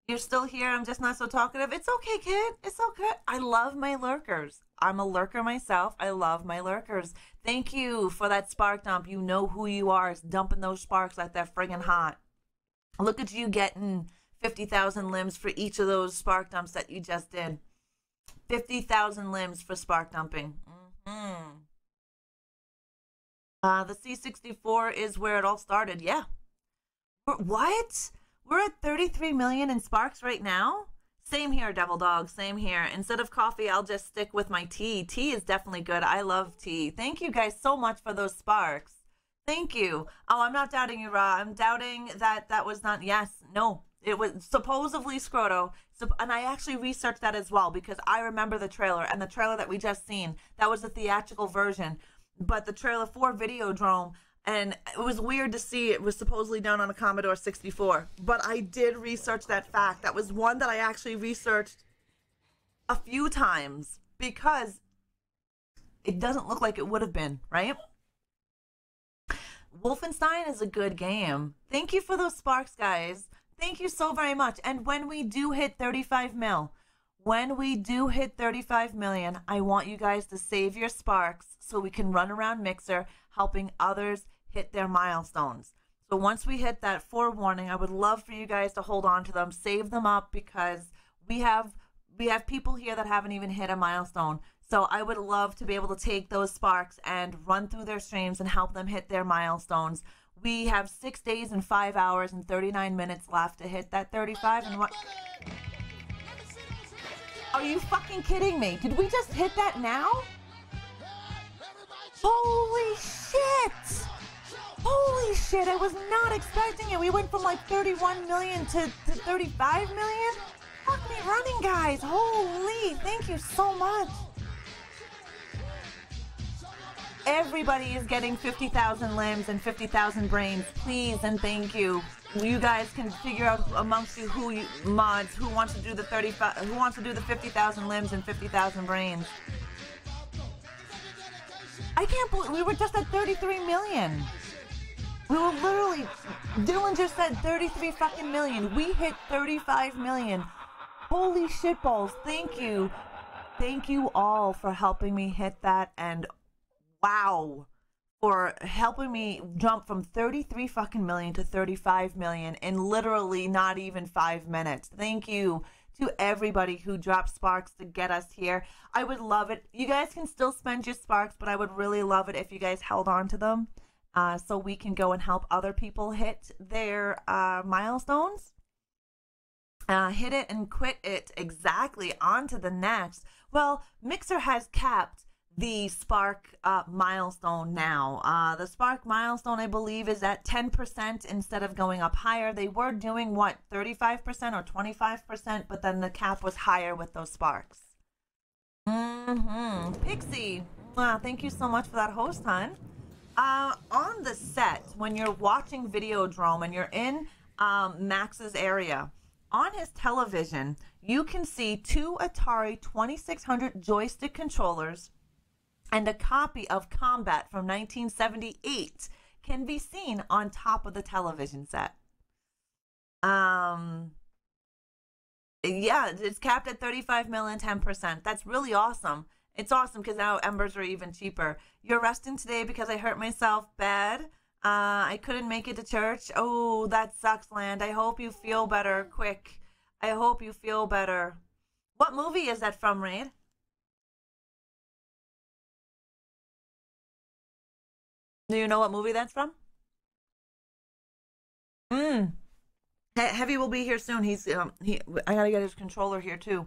You're still here. I'm just not so talkative. It's okay, kid. It's okay. I love my lurkers. I'm a lurker myself. I love my lurkers. Thank you for that spark dump. You know who you are. It's dumping those sparks like they're friggin' hot. Look at you getting 50,000 limbs for each of those spark dumps that you just did. 50,000 limbs for spark dumping. The C64 is where it all started. Yeah. What? We're at 33 million in sparks right now? Same here, Devil Dog. Same here. Instead of coffee, I'll just stick with my tea. Tea is definitely good. I love tea. Thank you guys so much for those sparks. Thank you. Oh, I'm not doubting you, Ra. I'm doubting that was not... Yes. No. It was supposedly Scroto. And I actually researched that as well because I remember the trailer. And the trailer that we just seen, that was the theatrical version. But the trailer for Videodrome... And it was weird to see it was supposedly done on a Commodore 64. But I did research that fact. That was one that I actually researched a few times because it doesn't look like it would have been, right? Wolfenstein is a good game. Thank you for those sparks, guys. Thank you so very much. And when we do hit 35 mil, when we do hit 35 million, I want you guys to save your sparks so we can run around Mixer helping others hit their milestones. So once we hit that forewarning, I would love for you guys to hold on to them, save them up because we have people here that haven't even hit a milestone. So I would love to be able to take those sparks and run through their streams and help them hit their milestones. We have 6 days and 5 hours and 39 minutes left to hit that 35 and what? Are you fucking kidding me? Did we just hit that now? Holy shit! Holy shit, I was not expecting it. We went from like 31 million to 35 million. Fuck me running, guys. Holy, thank you so much. Everybody is getting 50,000 limbs and 50,000 brains. Please and thank you. You guys can figure out amongst you who mods who wants to do the 50,000 limbs and 50,000 brains. I can't believe we were just at 33 million. We were literally, Dylan just said 33 fucking million. We hit 35 million. Holy shitballs. Thank you. Thank you all for helping me hit that. And wow, for helping me jump from 33 fucking million to 35 million in literally not even 5 minutes. Thank you to everybody who dropped sparks to get us here. I would love it. You guys can still spend your sparks, but I would really love it if you guys held on to them so we can go and help other people hit their milestones. Hit it and quit it. Exactly. On to the next. Well, Mixer has capped the Spark milestone now. The Spark milestone, I believe, is at 10% instead of going up higher. They were doing, what, 35% or 25%, but then the cap was higher with those Sparks. Pixie, thank you so much for that host, hon. On the set, when you're watching Videodrome and you're in Max's area, on his television, you can see 2 Atari 2600 joystick controllers and a copy of Combat from 1978 can be seen on top of the television set. Yeah, it's capped at 35 million, 10%. That's really awesome. It's awesome because now embers are even cheaper. You're resting today because I hurt myself bad. I couldn't make it to church. Oh, that sucks, Land. I hope you feel better quick. I hope you feel better. What movie is that from, Raid? Do you know what movie that's from? Heavy will be here soon. He's I gotta get his controller here too.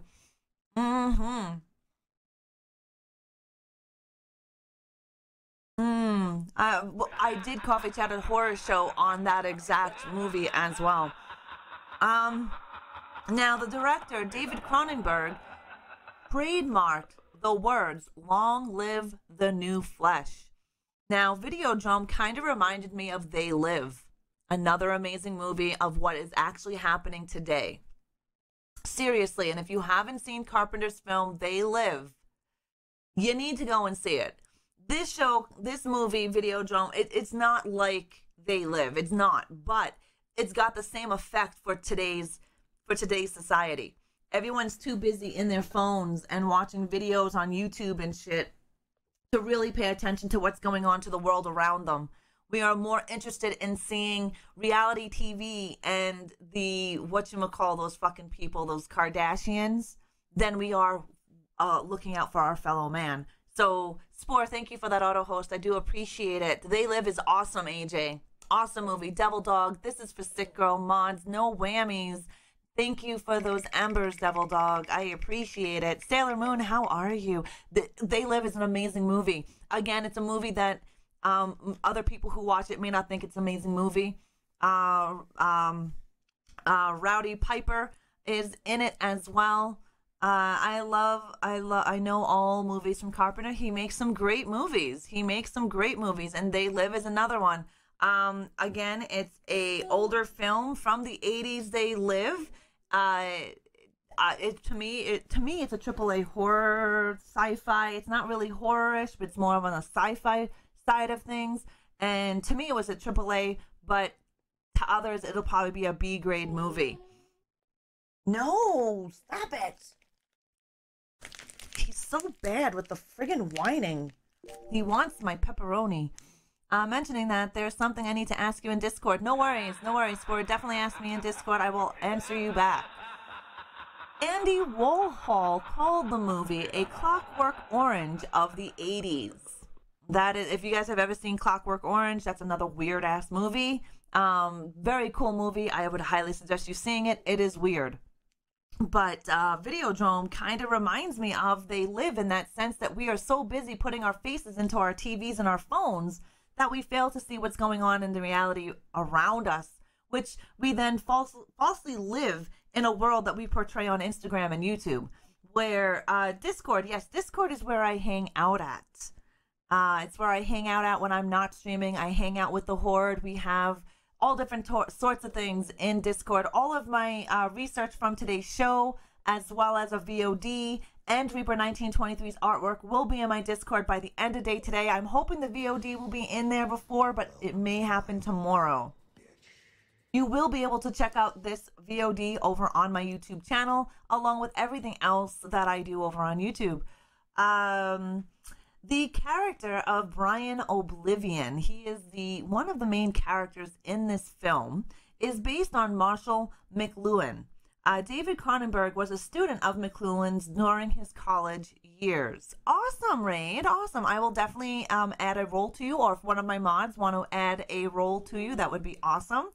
I did Coffee Chat a horror show on that exact movie as well. Now the director David Cronenberg trademarked the words "Long live the new flesh." Now Videodrome kind of reminded me of They Live. Another amazing movie of what is actually happening today. Seriously, and if you haven't seen Carpenter's film, They Live, you need to go and see it. This movie, Videodrome, it's not like They Live. It's not, but it's got the same effect for today's society. Everyone's too busy in their phones and watching videos on YouTube and shit to really pay attention to what's going on to the world around them. We are more interested in seeing reality TV and the, whatchamacall, those fucking people, those Kardashians, than we are looking out for our fellow man. So, Spore, thank you for that auto host. I do appreciate it. They Live is awesome, AJ. Awesome movie. Devil Dog, this is for Sick Girl Mods. No whammies. Thank you for those embers, Devil Dog. I appreciate it. Sailor Moon, how are you? They Live is an amazing movie. Again, it's a movie that other people who watch it may not think it's an amazing movie. Rowdy Piper is in it as well. I know all movies from Carpenter. He makes some great movies. And They Live is another one. Again, it's a older film from the 80s. They Live. To me, it's a AAA horror sci-fi. It's not really horror-ish, but it's more of on a sci-fi side of things. And to me, it was a AAA, but to others, it'll probably be a B-grade movie. No, stop it. He's so bad with the friggin' whining. He wants my pepperoni. Mentioning that there's something I need to ask you in Discord. No worries. For definitely ask me in Discord. I will answer you back. Andy Warhol called the movie a Clockwork Orange of the 80s. That is, if you guys have ever seen Clockwork Orange, that's another weird ass movie. Very cool movie. I would highly suggest you seeing it. It is weird. But Videodrome kind of reminds me of They Live in that sense that we are so busy putting our faces into our TVs and our phones that we fail to see what's going on in the reality around us, which we then falsely live in a world that we portray on Instagram and YouTube. Where Discord, yes, Discord is where I hang out at. It's where I hang out at when I'm not streaming. I hang out with the Horde. We have all different sorts of things in Discord. All of my research from today's show, as well as a VOD and Reaper 1923's artwork, will be in my Discord by the end of day today. I'm hoping the VOD will be in there before, but it may happen tomorrow. You will be able to check out this VOD over on my YouTube channel, along with everything else that I do over on YouTube. The character of Brian Oblivion, he is one of the main characters in this film, is based on Marshall McLuhan. David Cronenberg was a student of McLuhan's during his college years. Awesome, Raid. Awesome. I will definitely add a role to you, or if one of my mods want to add a role to you, that would be awesome.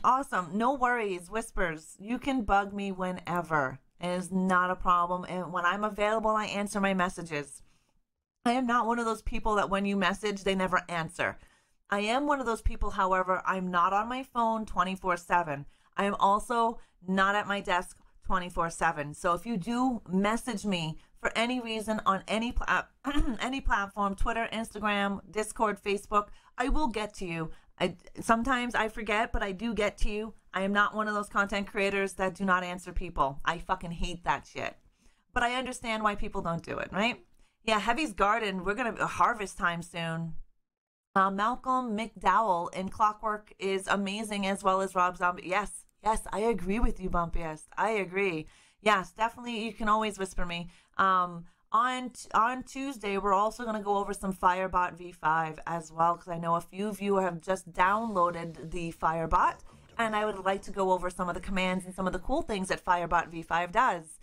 Awesome. No worries, Whispers. You can bug me whenever. It is not a problem. And when I'm available, I answer my messages. I am not one of those people that when you message, they never answer. I am one of those people, however, I'm not on my phone 24/7. I am also not at my desk 24/7. So if you do message me for any reason on any any platform, Twitter, Instagram, Discord, Facebook, I will get to you. Sometimes I forget, but I do get to you. I am not one of those content creators that do not answer people. I fucking hate that shit. But I understand why people don't do it, right? Yeah, Heavy's Garden, we're going to harvest time soon. Malcolm McDowell in Clockwork is amazing, as well as Rob Zombie. Yes, I agree with you, Bumpiest. I agree. Yes, definitely, you can always whisper me. On Tuesday, we're also going to go over some Firebot V5 as well, because I know a few of you have just downloaded the Firebot, and I would like to go over some of the commands and some of the cool things that Firebot V5 does.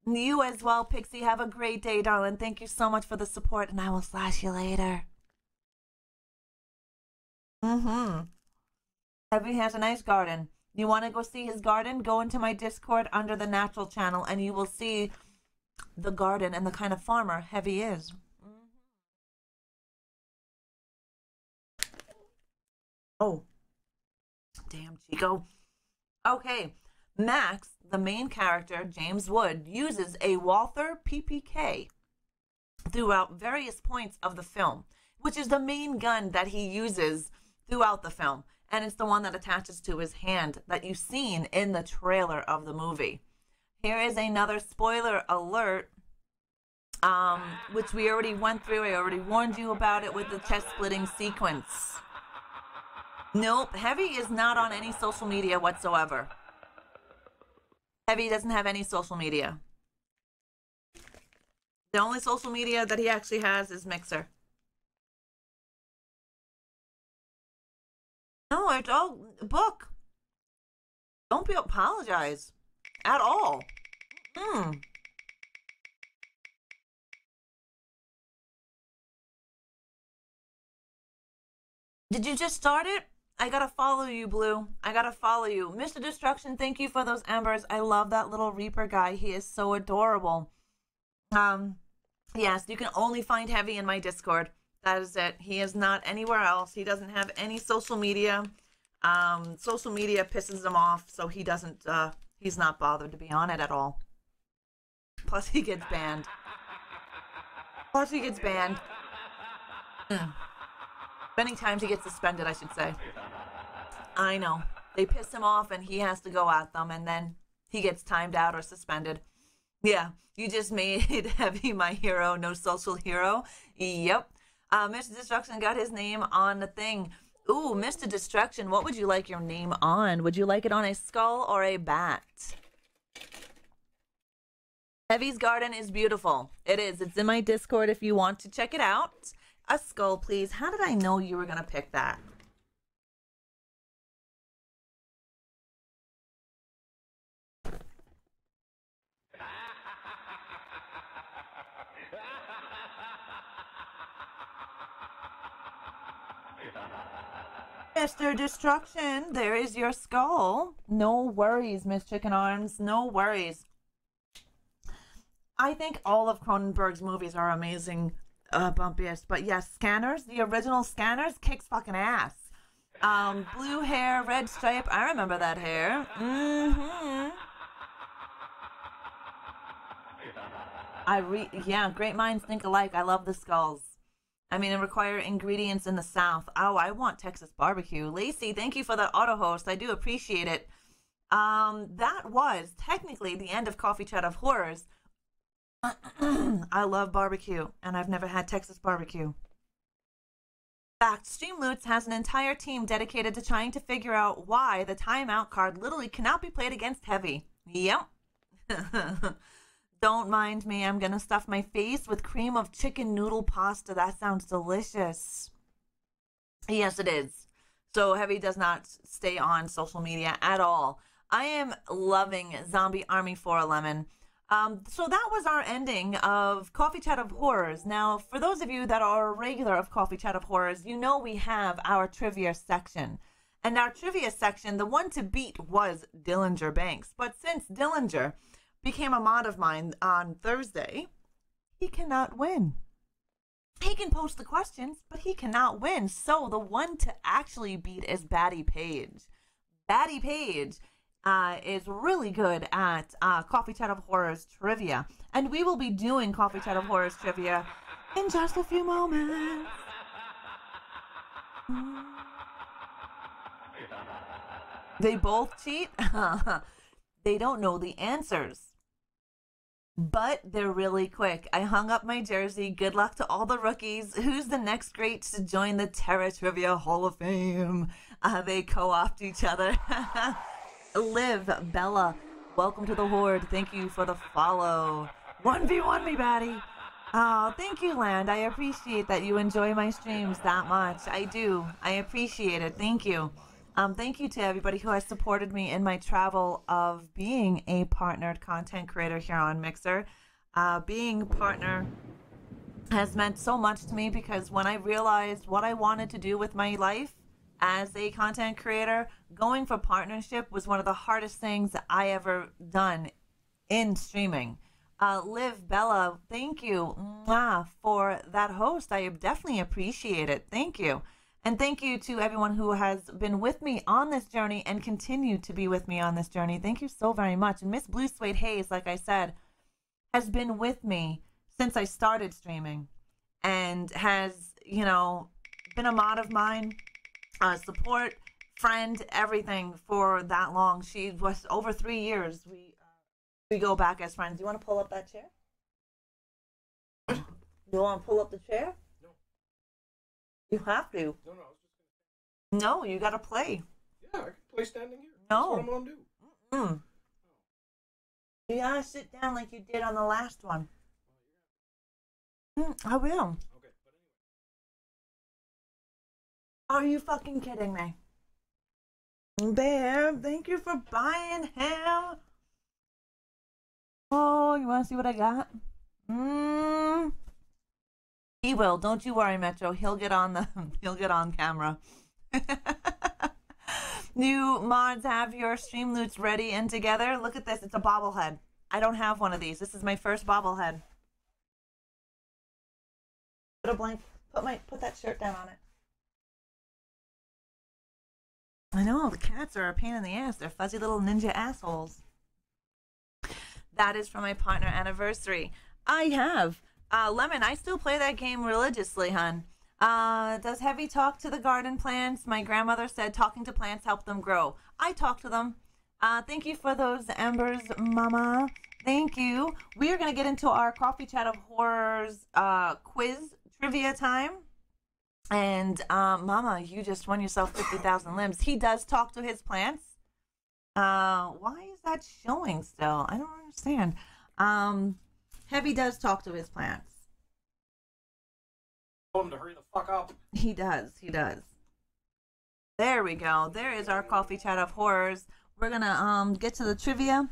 You as well, Pixie. Have a great day, darling. Thank you so much for the support, and I will slash you later. Heavy has a nice garden. You want to go see his garden? Go into my Discord under the Natural channel, and you will see the garden and the kind of farmer Heavy is. Oh, damn, Chico. Okay, Max, the main character, James Wood, uses a Walther PPK throughout various points of the film, which is the main gun that he uses throughout the film. and it's the one that attaches to his hand that you've seen in the trailer of the movie. Here is another spoiler alert, which we already went through. I already warned you about it with the chest-splitting sequence. Nope, Heavy is not on any social media whatsoever. Heavy doesn't have any social media. The only social media that he actually has is Mixer. No, it's all book. Don't be apologize at all. Did you just start it? I gotta follow you, Blue. I gotta follow you. Mr. Destruction, thank you for those embers. I love that little Reaper guy. He is so adorable. Yes, you can only find Heavy in my Discord. That is it. He is not anywhere else. He doesn't have any social media. Social media pisses him off, so he doesn't, he's not bothered to be on it at all. Plus, he gets banned. Many times he gets suspended, I should say. I know. They piss him off, and he has to go at them, and then he gets timed out or suspended. Yeah, you just made Heavy my hero, no social hero. Yep. Mr. Destruction got his name on the thing. Ooh, Mr. Destruction, what would you like your name on? Would you like it on a skull or a bat? Heavy's garden is beautiful. It is. It's in my Discord if you want to check it out. A skull, please. How did I know you were going to pick that? Mr. Destruction, there is your skull. No worries, Miss Chicken Arms. No worries. I think all of Cronenberg's movies are amazing, Bumpiest. But yes, Scanners, the original Scanners, kicks fucking ass. Blue hair, red stripe. I remember that hair. Yeah, great minds think alike. I love the skulls. I mean, it require ingredients in the South. Oh, I want Texas barbecue. Lacey, thank you for the auto host. I do appreciate it. That was technically the end of Coffee Chat of Horrors. I love barbecue, and I've never had Texas barbecue. In fact, Streamloots has an entire team dedicated to trying to figure out why the timeout card literally cannot be played against Heavy. Yep. Don't mind me. I'm going to stuff my face with cream of chicken noodle pasta. That sounds delicious. Yes, it is. So Heavy does not stay on social media at all. I am loving Zombie Army 411. So that was our ending of Coffee Chat of Horrors. Now, for those of you that are a regular of Coffee Chat of Horrors, you know we have our trivia section. And our trivia section, the one to beat was Dillinger Banks. But since Dillinger became a mod of mine on Thursday, he cannot win. He can post the questions, but he cannot win. So the one to actually beat is Batty Page. Batty Page is really good at Coffee Chat of Horrors trivia. And we will be doing Coffee Chat of Horrors trivia in just a few moments. They both cheat? They don't know the answers. But they're really quick. I hung up my jersey. Good luck to all the rookies. Who's the next great to join the Terra Trivia Hall of Fame? They co-opt each other. Liv, Bella, welcome to the Horde. Thank you for the follow. 1v1 me, Batty. Oh, thank you, Land. I appreciate that you enjoy my streams that much. I do. I appreciate it. Thank you. Thank you to everybody who has supported me in my travel of being a partnered content creator here on Mixer. Being a partner has meant so much to me because when I realized what I wanted to do with my life as a content creator, going for partnership was one of the hardest things that I ever done in streaming. Liv, Bella, thank you for that host. I definitely appreciate it. Thank you. And thank you to everyone who has been with me on this journey and continue to be with me on this journey. Thank you so very much. And Miss Blue Suede Hayes, like I said, has been with me since I started streaming and has, you know, been a mod of mine, support friend, everything for that long. She was over 3 years. We go back as friends. You want to pull up that chair? You want to pull up the chair? No. You have to. No, I was just gonna... No, you got to play. Yeah, I can play standing here. No. That's what I'm gonna do. Mm. You gotta sit down like you did on the last one. I will. Okay, but anyway. Are you fucking kidding me? Babe, thank you for buying him. Oh, you want to see what I got? He will. Don't you worry, Metro. He'll get on camera. New mods have your stream loots ready and together. Look at this. It's a bobblehead. I don't have one of these. This is my first bobblehead. Put a blank. Put that shirt down on it. I know, the cats are a pain in the ass. They're fuzzy little ninja assholes. That is for my partner anniversary. I have. Lemon, I still play that game religiously, hun. Does Heavy talk to the garden plants? My grandmother said talking to plants help them grow. I talk to them. Thank you for those embers, Mama. Thank you. We are going to get into our Coffee Chat of Horrors quiz trivia time. And Mama, you just won yourself 50,000 limbs. He does talk to his plants. Why is that showing still? I don't understand. Heavy does talk to his plants. Tell him to hurry the fuck up. He does. There we go. There is our Coffee Chat of Horrors. We're gonna get to the trivia,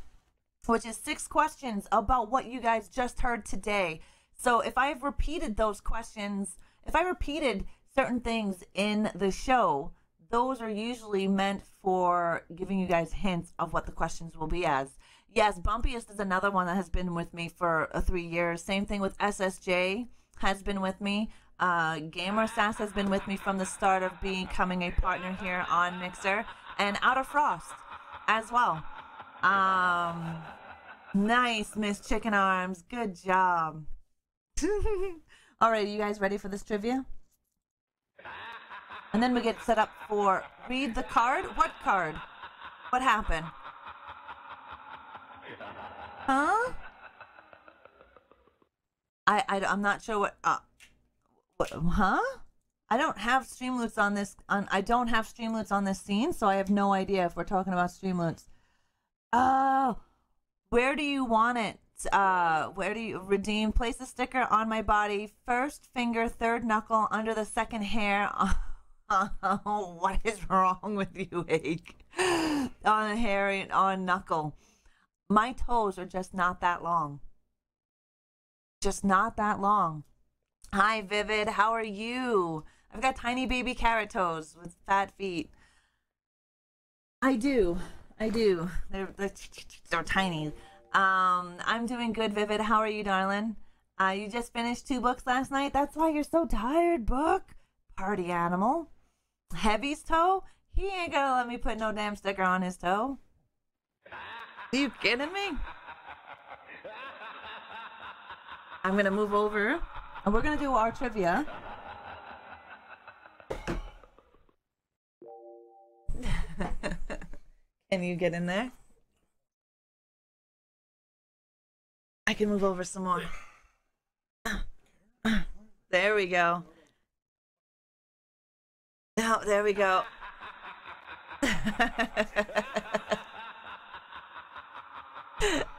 which is 6 questions about what you guys just heard today. So if I've repeated those questions, if I repeated certain things in the show, those are usually meant for giving you guys hints of what the questions will be as. Yes, Bumpiest is another one that has been with me for 3 years. Same thing with SSJ has been with me. Gamer Sass has been with me from the start of becoming a partner here on Mixer, and Outer Frost as well. Nice, Miss Chicken Arms. Good job. All right, you guys ready for this trivia? And then we get set up for read the card. What card? What happened? Huh? I'm not sure what huh? I don't have Streamloots on this I don't have Streamloots on this scene, so I have no idea if we're talking about Streamloots. Where do you want it? Where do you redeem? Place a sticker on my body. First finger, third knuckle, under the second hair. Oh, what is wrong with you, Ake? On hair and on knuckle. My toes are just not that long. Just not that long. Hi, Vivid. How are you? I've got tiny baby carrot toes with fat feet. I do. They're tiny. I'm doing good, Vivid. How are you, darling? You just finished 2 books last night? That's why you're so tired, Book. Party animal. Heavy's toe? He ain't gonna let me put no damn sticker on his toe. Are you kidding me? I'm gonna move over, and we're gonna do our trivia. Can you get in there? I can move over some more. There we go. Oh, there we go.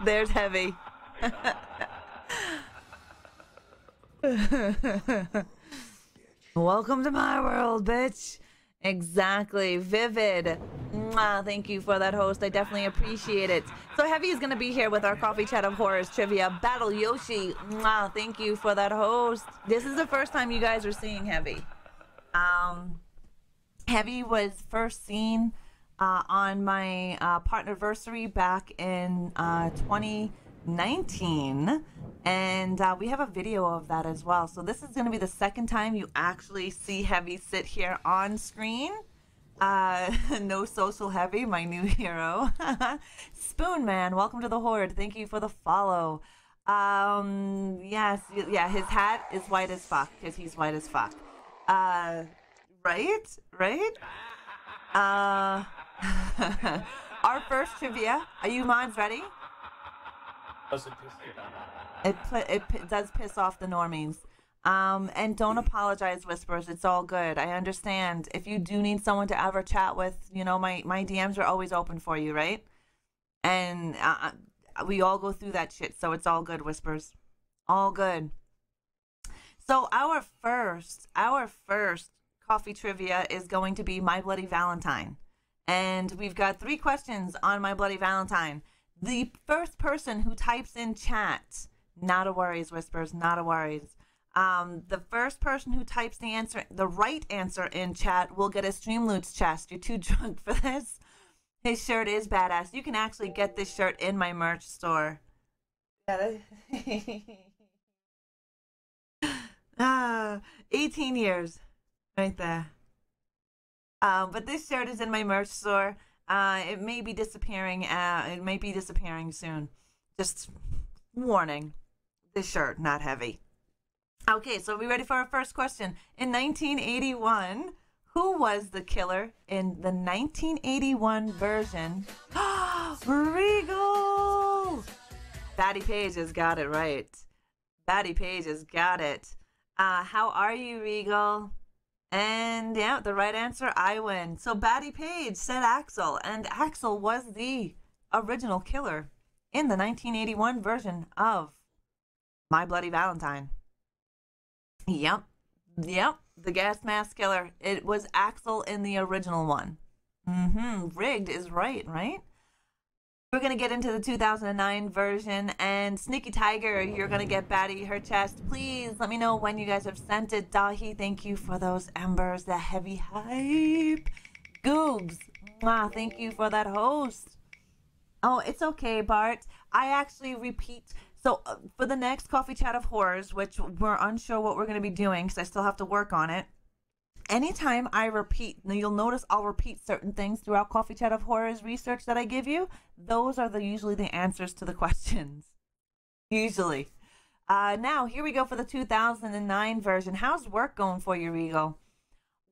There's Heavy. Welcome to my world, bitch. Exactly. Vivid. Mwah, thank you for that, host. I definitely appreciate it. So Heavy is going to be here with our Coffee Chat of Horrors trivia. Battle Yoshi. Mwah, thank you for that, host. This is the first time you guys are seeing Heavy. Heavy was first seen on my partnerversary back in 2019, and we have a video of that as well. So this is going to be the second time you actually see Heavy sit here on screen. No social Heavy, my new hero. Spoon Man, welcome to the Horde. Thank you for the follow. Yes, yeah, his hat is white as fuck because he's white as fuck. Right? Our first trivia. Are you mods ready? It does piss off the normies. And don't apologize, Whispers. It's all good. I understand. If you do need someone to ever chat with, you know, my DMs are always open for you, right? And we all go through that shit, so it's all good, Whispers. All good. So our first coffee trivia is going to be My Bloody Valentine. And we've got 3 questions on My Bloody Valentine. The first person who types in chat, not a worries, Whispers, not a worries. The first person who types the right answer in chat will get a Streamloots chest. You're too drunk for this. His shirt is badass. You can actually get this shirt in my merch store. 18 years right there. But this shirt is in my merch store. It may be disappearing. It may be disappearing soon. Just warning. This shirt, not heavy. Okay, so are we ready for our first question? In 1981, who was the killer in the 1981 version? Regal! Batty Page has got it right. Batty Page has got it. How are you, Regal? And yeah, the right answer, I win. So Batty Page said Axel, and Axel was the original killer in the 1981 version of My Bloody Valentine. Yep, the gas mask killer. It was Axel in the original one. Rigged is right? We're going to get into the 2009 version, and Sneaky Tiger, you're going to get Batty her chest. Please let me know when you guys have sent it. Dahi, thank you for those embers, the heavy hype. Googs, thank you for that host. Oh, it's okay, Bart. I actually repeat. So for the next Coffee Chat of Horrors, which we're unsure what we're going to be doing because I still have to work on it. Anytime I repeat, now you'll notice I'll repeat certain things throughout Coffee Chat of Horrors research that I give you. Those are usually the answers to the questions. Usually. Now, here we go for the 2009 version. How's work going for you, Regal?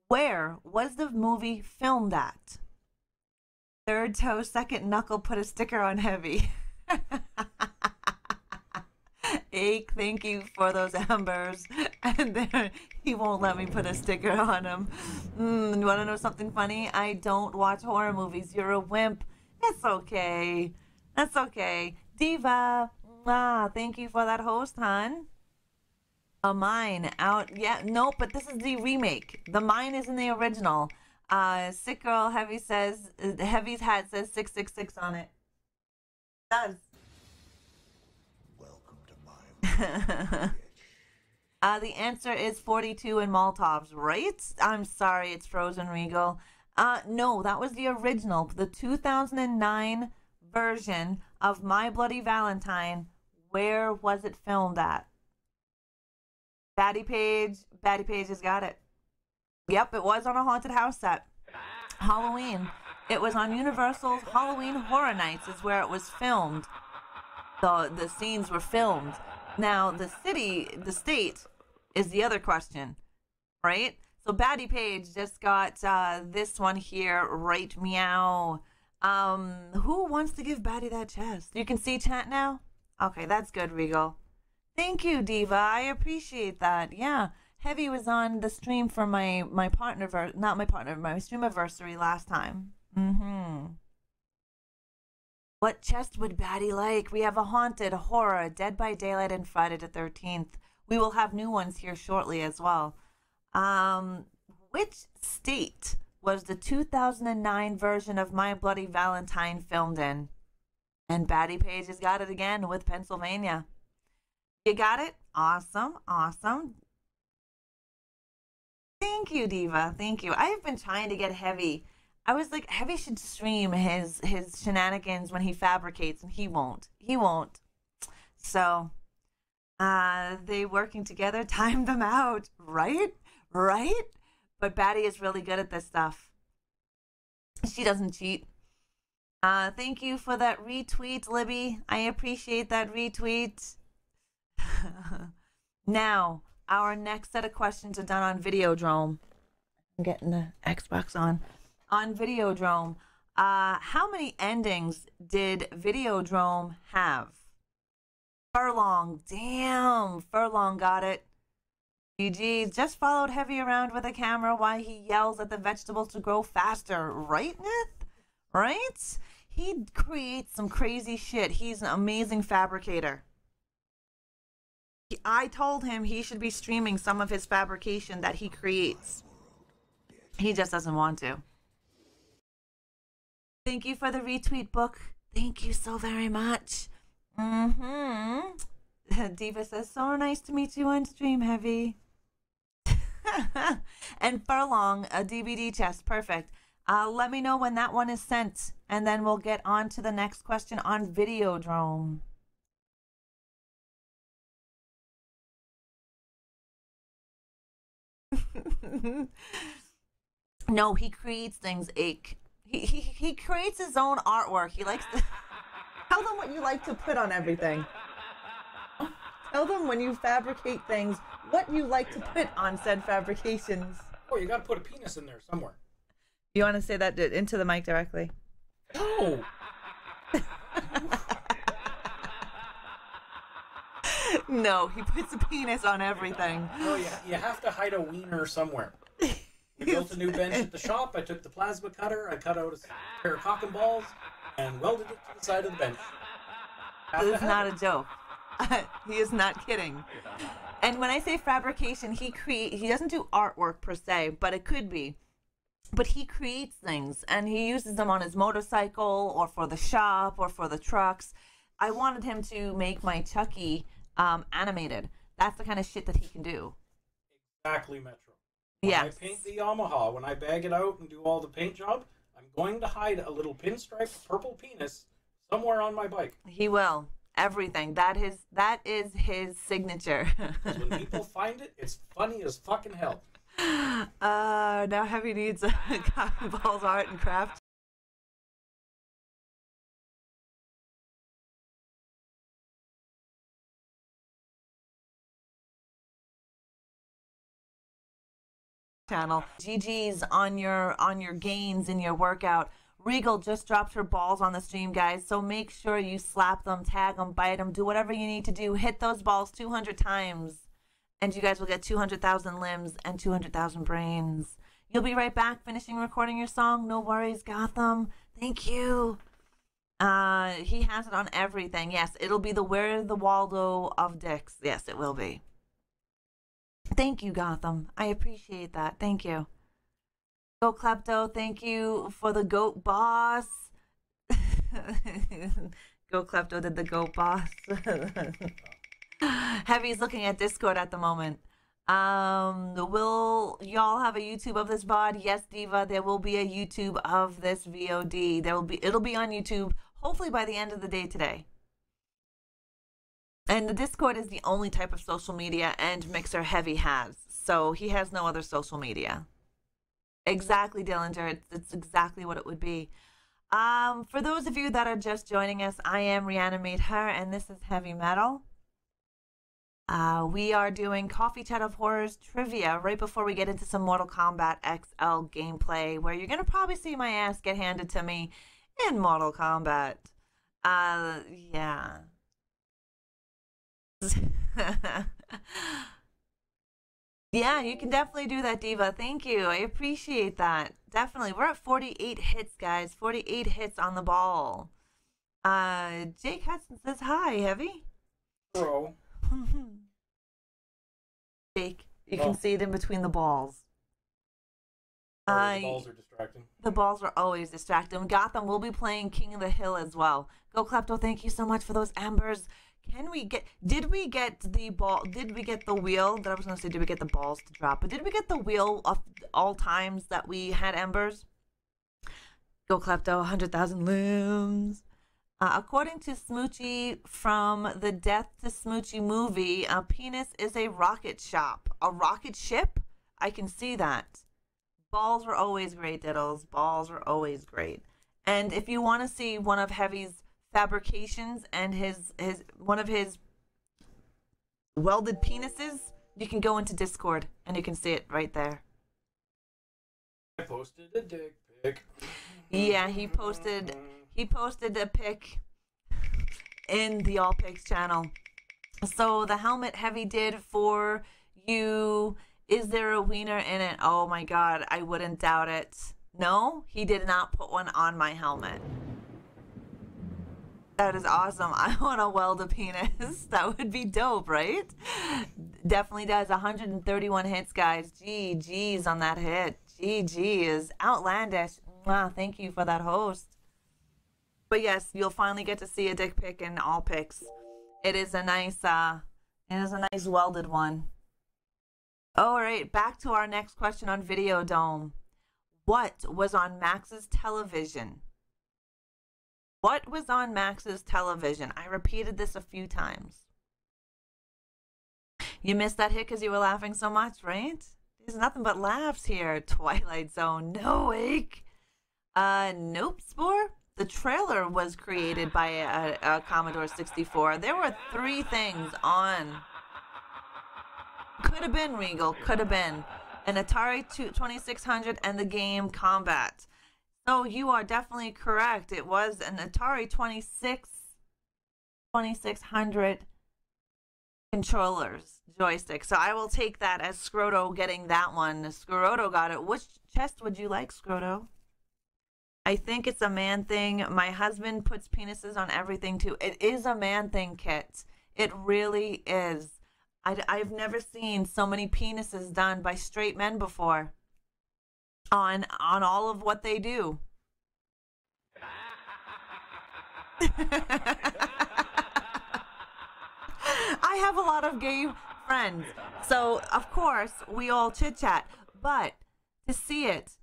Where was the movie filmed at? Third toe, second knuckle, put a sticker on heavy. Ake, thank you for those embers. And there, he won't let me put a sticker on him. You want to know something funny? I don't watch horror movies. You're a wimp. It's okay. That's okay. Diva, thank you for that host, hon. A mine out. Yeah, nope, but this is the remake. The mine is in the original. Sick Girl Heavy says, Heavy's hat says 666 on it. It does. The answer is 42 in Maltovs, right? I'm sorry, it's Frozen Regal. No, that was the original. The 2009 version of My Bloody Valentine. Where was it filmed at? Batty Page has got it. Yep, it was on a haunted house set. Halloween. It was on Universal's Halloween Horror Nights is where it was filmed. The scenes were filmed. Now, the state is the other question, right? So Batty Page just got this one here, right, meow. Who wants to give Batty that chest? You can see chat now? Okay, that's good, Regal. Thank you, Diva. I appreciate that. Yeah, Heavy was on the stream for my streamiversary last time. What chest would Batty like? We have a haunted, horror, Dead by Daylight, and Friday the 13th. We will have new ones here shortly as well. Which state was the 2009 version of My Bloody Valentine filmed in? And Batty Page has got it again with Pennsylvania. You got it? Awesome, awesome. Thank you, Diva. Thank you. I've been trying to get Heavy. I was like, Heavy should stream his shenanigans when he fabricates, and he won't. He won't. So, they working together, time them out, right? Right? But Batty is really good at this stuff. She doesn't cheat. Thank you for that retweet, Libby. I appreciate that retweet. Now, our next set of questions are done on Videodrome. I'm getting the Xbox on. on Videodrome. How many endings did Videodrome have? Furlong. Damn, Furlong got it. GG. Just followed Heavy around with a camera while he yells at the vegetables to grow faster. Right, Nith? Right? He creates some crazy shit. He's an amazing fabricator. I told him he should be streaming some of his fabrication that he creates. He just doesn't want to. Thank you for the retweet, book. Thank you so very much. Diva says, so nice to meet you on stream, Heavy. And Furlong, a DVD chest. Perfect. Let me know when that one is sent, and then we'll get on to the next question on Videodrome. No, he creates things. He creates his own artwork. He likes to tell them what you like to put on everything. Tell them when you fabricate things what you like to put on said fabrications. Oh, you gotta put a penis in there somewhere. You want to say that into the mic directly? No. No, he puts a penis on everything. No, you have to hide a wiener somewhere. We built a new bench at the shop. I took the plasma cutter. I cut out a pair of cock and balls and welded it to the side of the bench. This is not a joke. He is not kidding. And when I say fabrication, he doesn't do artwork per se, but it could be. But he creates things, and he uses them on his motorcycle or for the shop or for the trucks. I wanted him to make my Chucky animated. That's the kind of shit that he can do. Exactly, Metro. When yes. I paint the Yamaha, when I bag it out and do all the paint job, I'm going to hide a little pinstripe purple penis somewhere on my bike. He will. Everything. That is his signature. Because when people find it, it's funny as fucking hell. Now Heavy needs a Cotton Balls art and craft channel. GG's on your gains in your workout. Regal just dropped her balls on the stream, guys, so make sure you slap them, tag them, bite them, do whatever you need to do. Hit those balls 200 times, and you guys will get 200,000 limbs and 200,000 brains. You'll be right back, finishing recording your song. No worries, Gotham. Thank you. He has it on everything. Yes, it'll be the Where the Waldo of dicks. Yes, it will be. Thank you, Gotham. I appreciate that. Thank you. Go Klepto, thank you for the goat boss. Go Klepto did the goat boss. Heavy's looking at Discord at the moment. Will y'all have a YouTube of this VOD? Yes, Diva, there will be a YouTube of this VOD. It'll be on YouTube hopefully by the end of the day today. And the Discord is the only type of social media and Mixer Heavy has. So he has no other social media. Exactly, Dillinger. It's exactly what it would be. For those of you that are just joining us, I am Reanimate Her, and this is Heavy Metal. We are doing Coffee Chat of Horrors trivia right before we get into some Mortal Kombat XL gameplay, where you're going to probably see my ass get handed to me in Mortal Kombat. Yeah. Yeah, you can definitely do that, Diva. Thank you. I appreciate that. Definitely. We're at 48 hits, guys. 48 hits on the ball. Jake Hudson says hi, Heavy. Bro. Jake, you can see it in between the balls. The balls are distracting. The balls are always distracting. Gotham will be playing King of the Hill as well. Go Klepto, thank you so much for those embers. Did we get the wheel that I was going to say, did we get the balls to drop? But did we get the wheel of all times that we had embers? Go Klepto, 100,000 limbs. According to Smoochie from the Death to Smoochie movie, a penis is a rocket shop. A rocket ship? I can see that. Balls were always great, Diddles. Balls were always great. And if you want to see one of Heavy's fabrications and one of his welded penises, you can go into Discord and you can see it right there. I posted a dick pic. pic. Yeah, he posted a pic in the All Pics channel. So the helmet Heavy did for you, is there a wiener in it? Oh my God, I wouldn't doubt it. No, he did not put one on my helmet. That is awesome. I want to weld a penis. That would be dope, right? Definitely does. 131 hits, guys. GG's on that hit. GG is outlandish. Mwah, thank you for that host. But yes, you'll finally get to see a dick pic in All Pics. It is a nice welded one. All right, back to our next question on Videodrome. What was on Max's television? What was on Max's television? I repeated this a few times. You missed that hit because you were laughing so much, right? There's nothing but laughs here. Twilight Zone. No, Wake. Nope, Spore. The trailer was created by a Commodore 64. There were 3 things on. Could have been Regal. Could have been an Atari 2600 and the game Combat. So you are definitely correct. It was an Atari 2600 controllers joystick. So I will take that as Scroto getting that one. Scroto got it. Which chest would you like, Scroto? I think it's a man thing. My husband puts penises on everything too. It is a man thing, Kit. It really is. I've never seen so many penises done by straight men before. On all of what they do. I have a lot of gay friends, so of course we all chit chat, but to see it,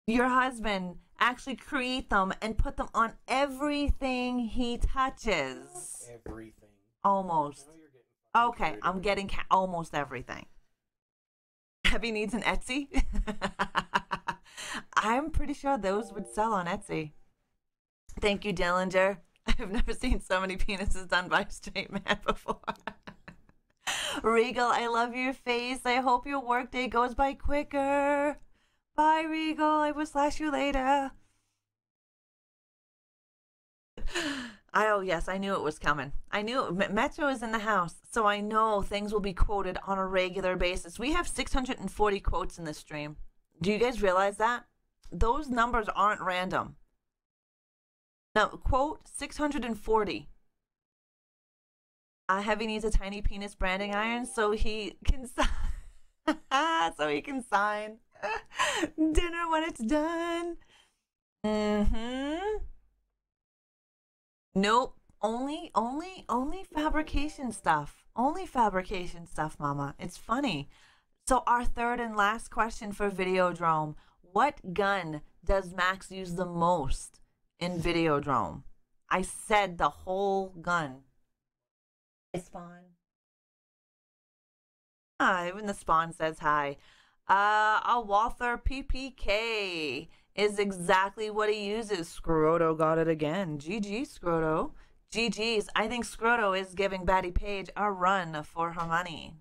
your husband actually create them and put them on everything he touches. Everything. Almost. Okay, I'm getting almost everything. Heavy needs an Etsy. I'm pretty sure those would sell on Etsy. Thank you, Dillinger. I've never seen so many penises done by a straight man before. Regal, I love your face. I hope your workday goes by quicker. Bye, Regal. I will slash you later. Oh, yes, I knew it was coming. I knew Metro is in the house, so I know things will be quoted on a regular basis. We have 640 quotes in this stream. Do you guys realize that? Those numbers aren't random. Now, quote 640. Heavy needs a tiny penis branding iron so he can sign dinner when it's done. Nope. Only fabrication stuff. Only fabrication stuff, Mama. It's funny. So our third and last question for Videodrome. What gun does Max use the most in Videodrome? I said the whole gun. Spawn. Even the spawn says hi. A Walther PPK is exactly what he uses. Scroto got it again. GG, Scroto. GG's. I think Scroto is giving Batty Page a run for her money.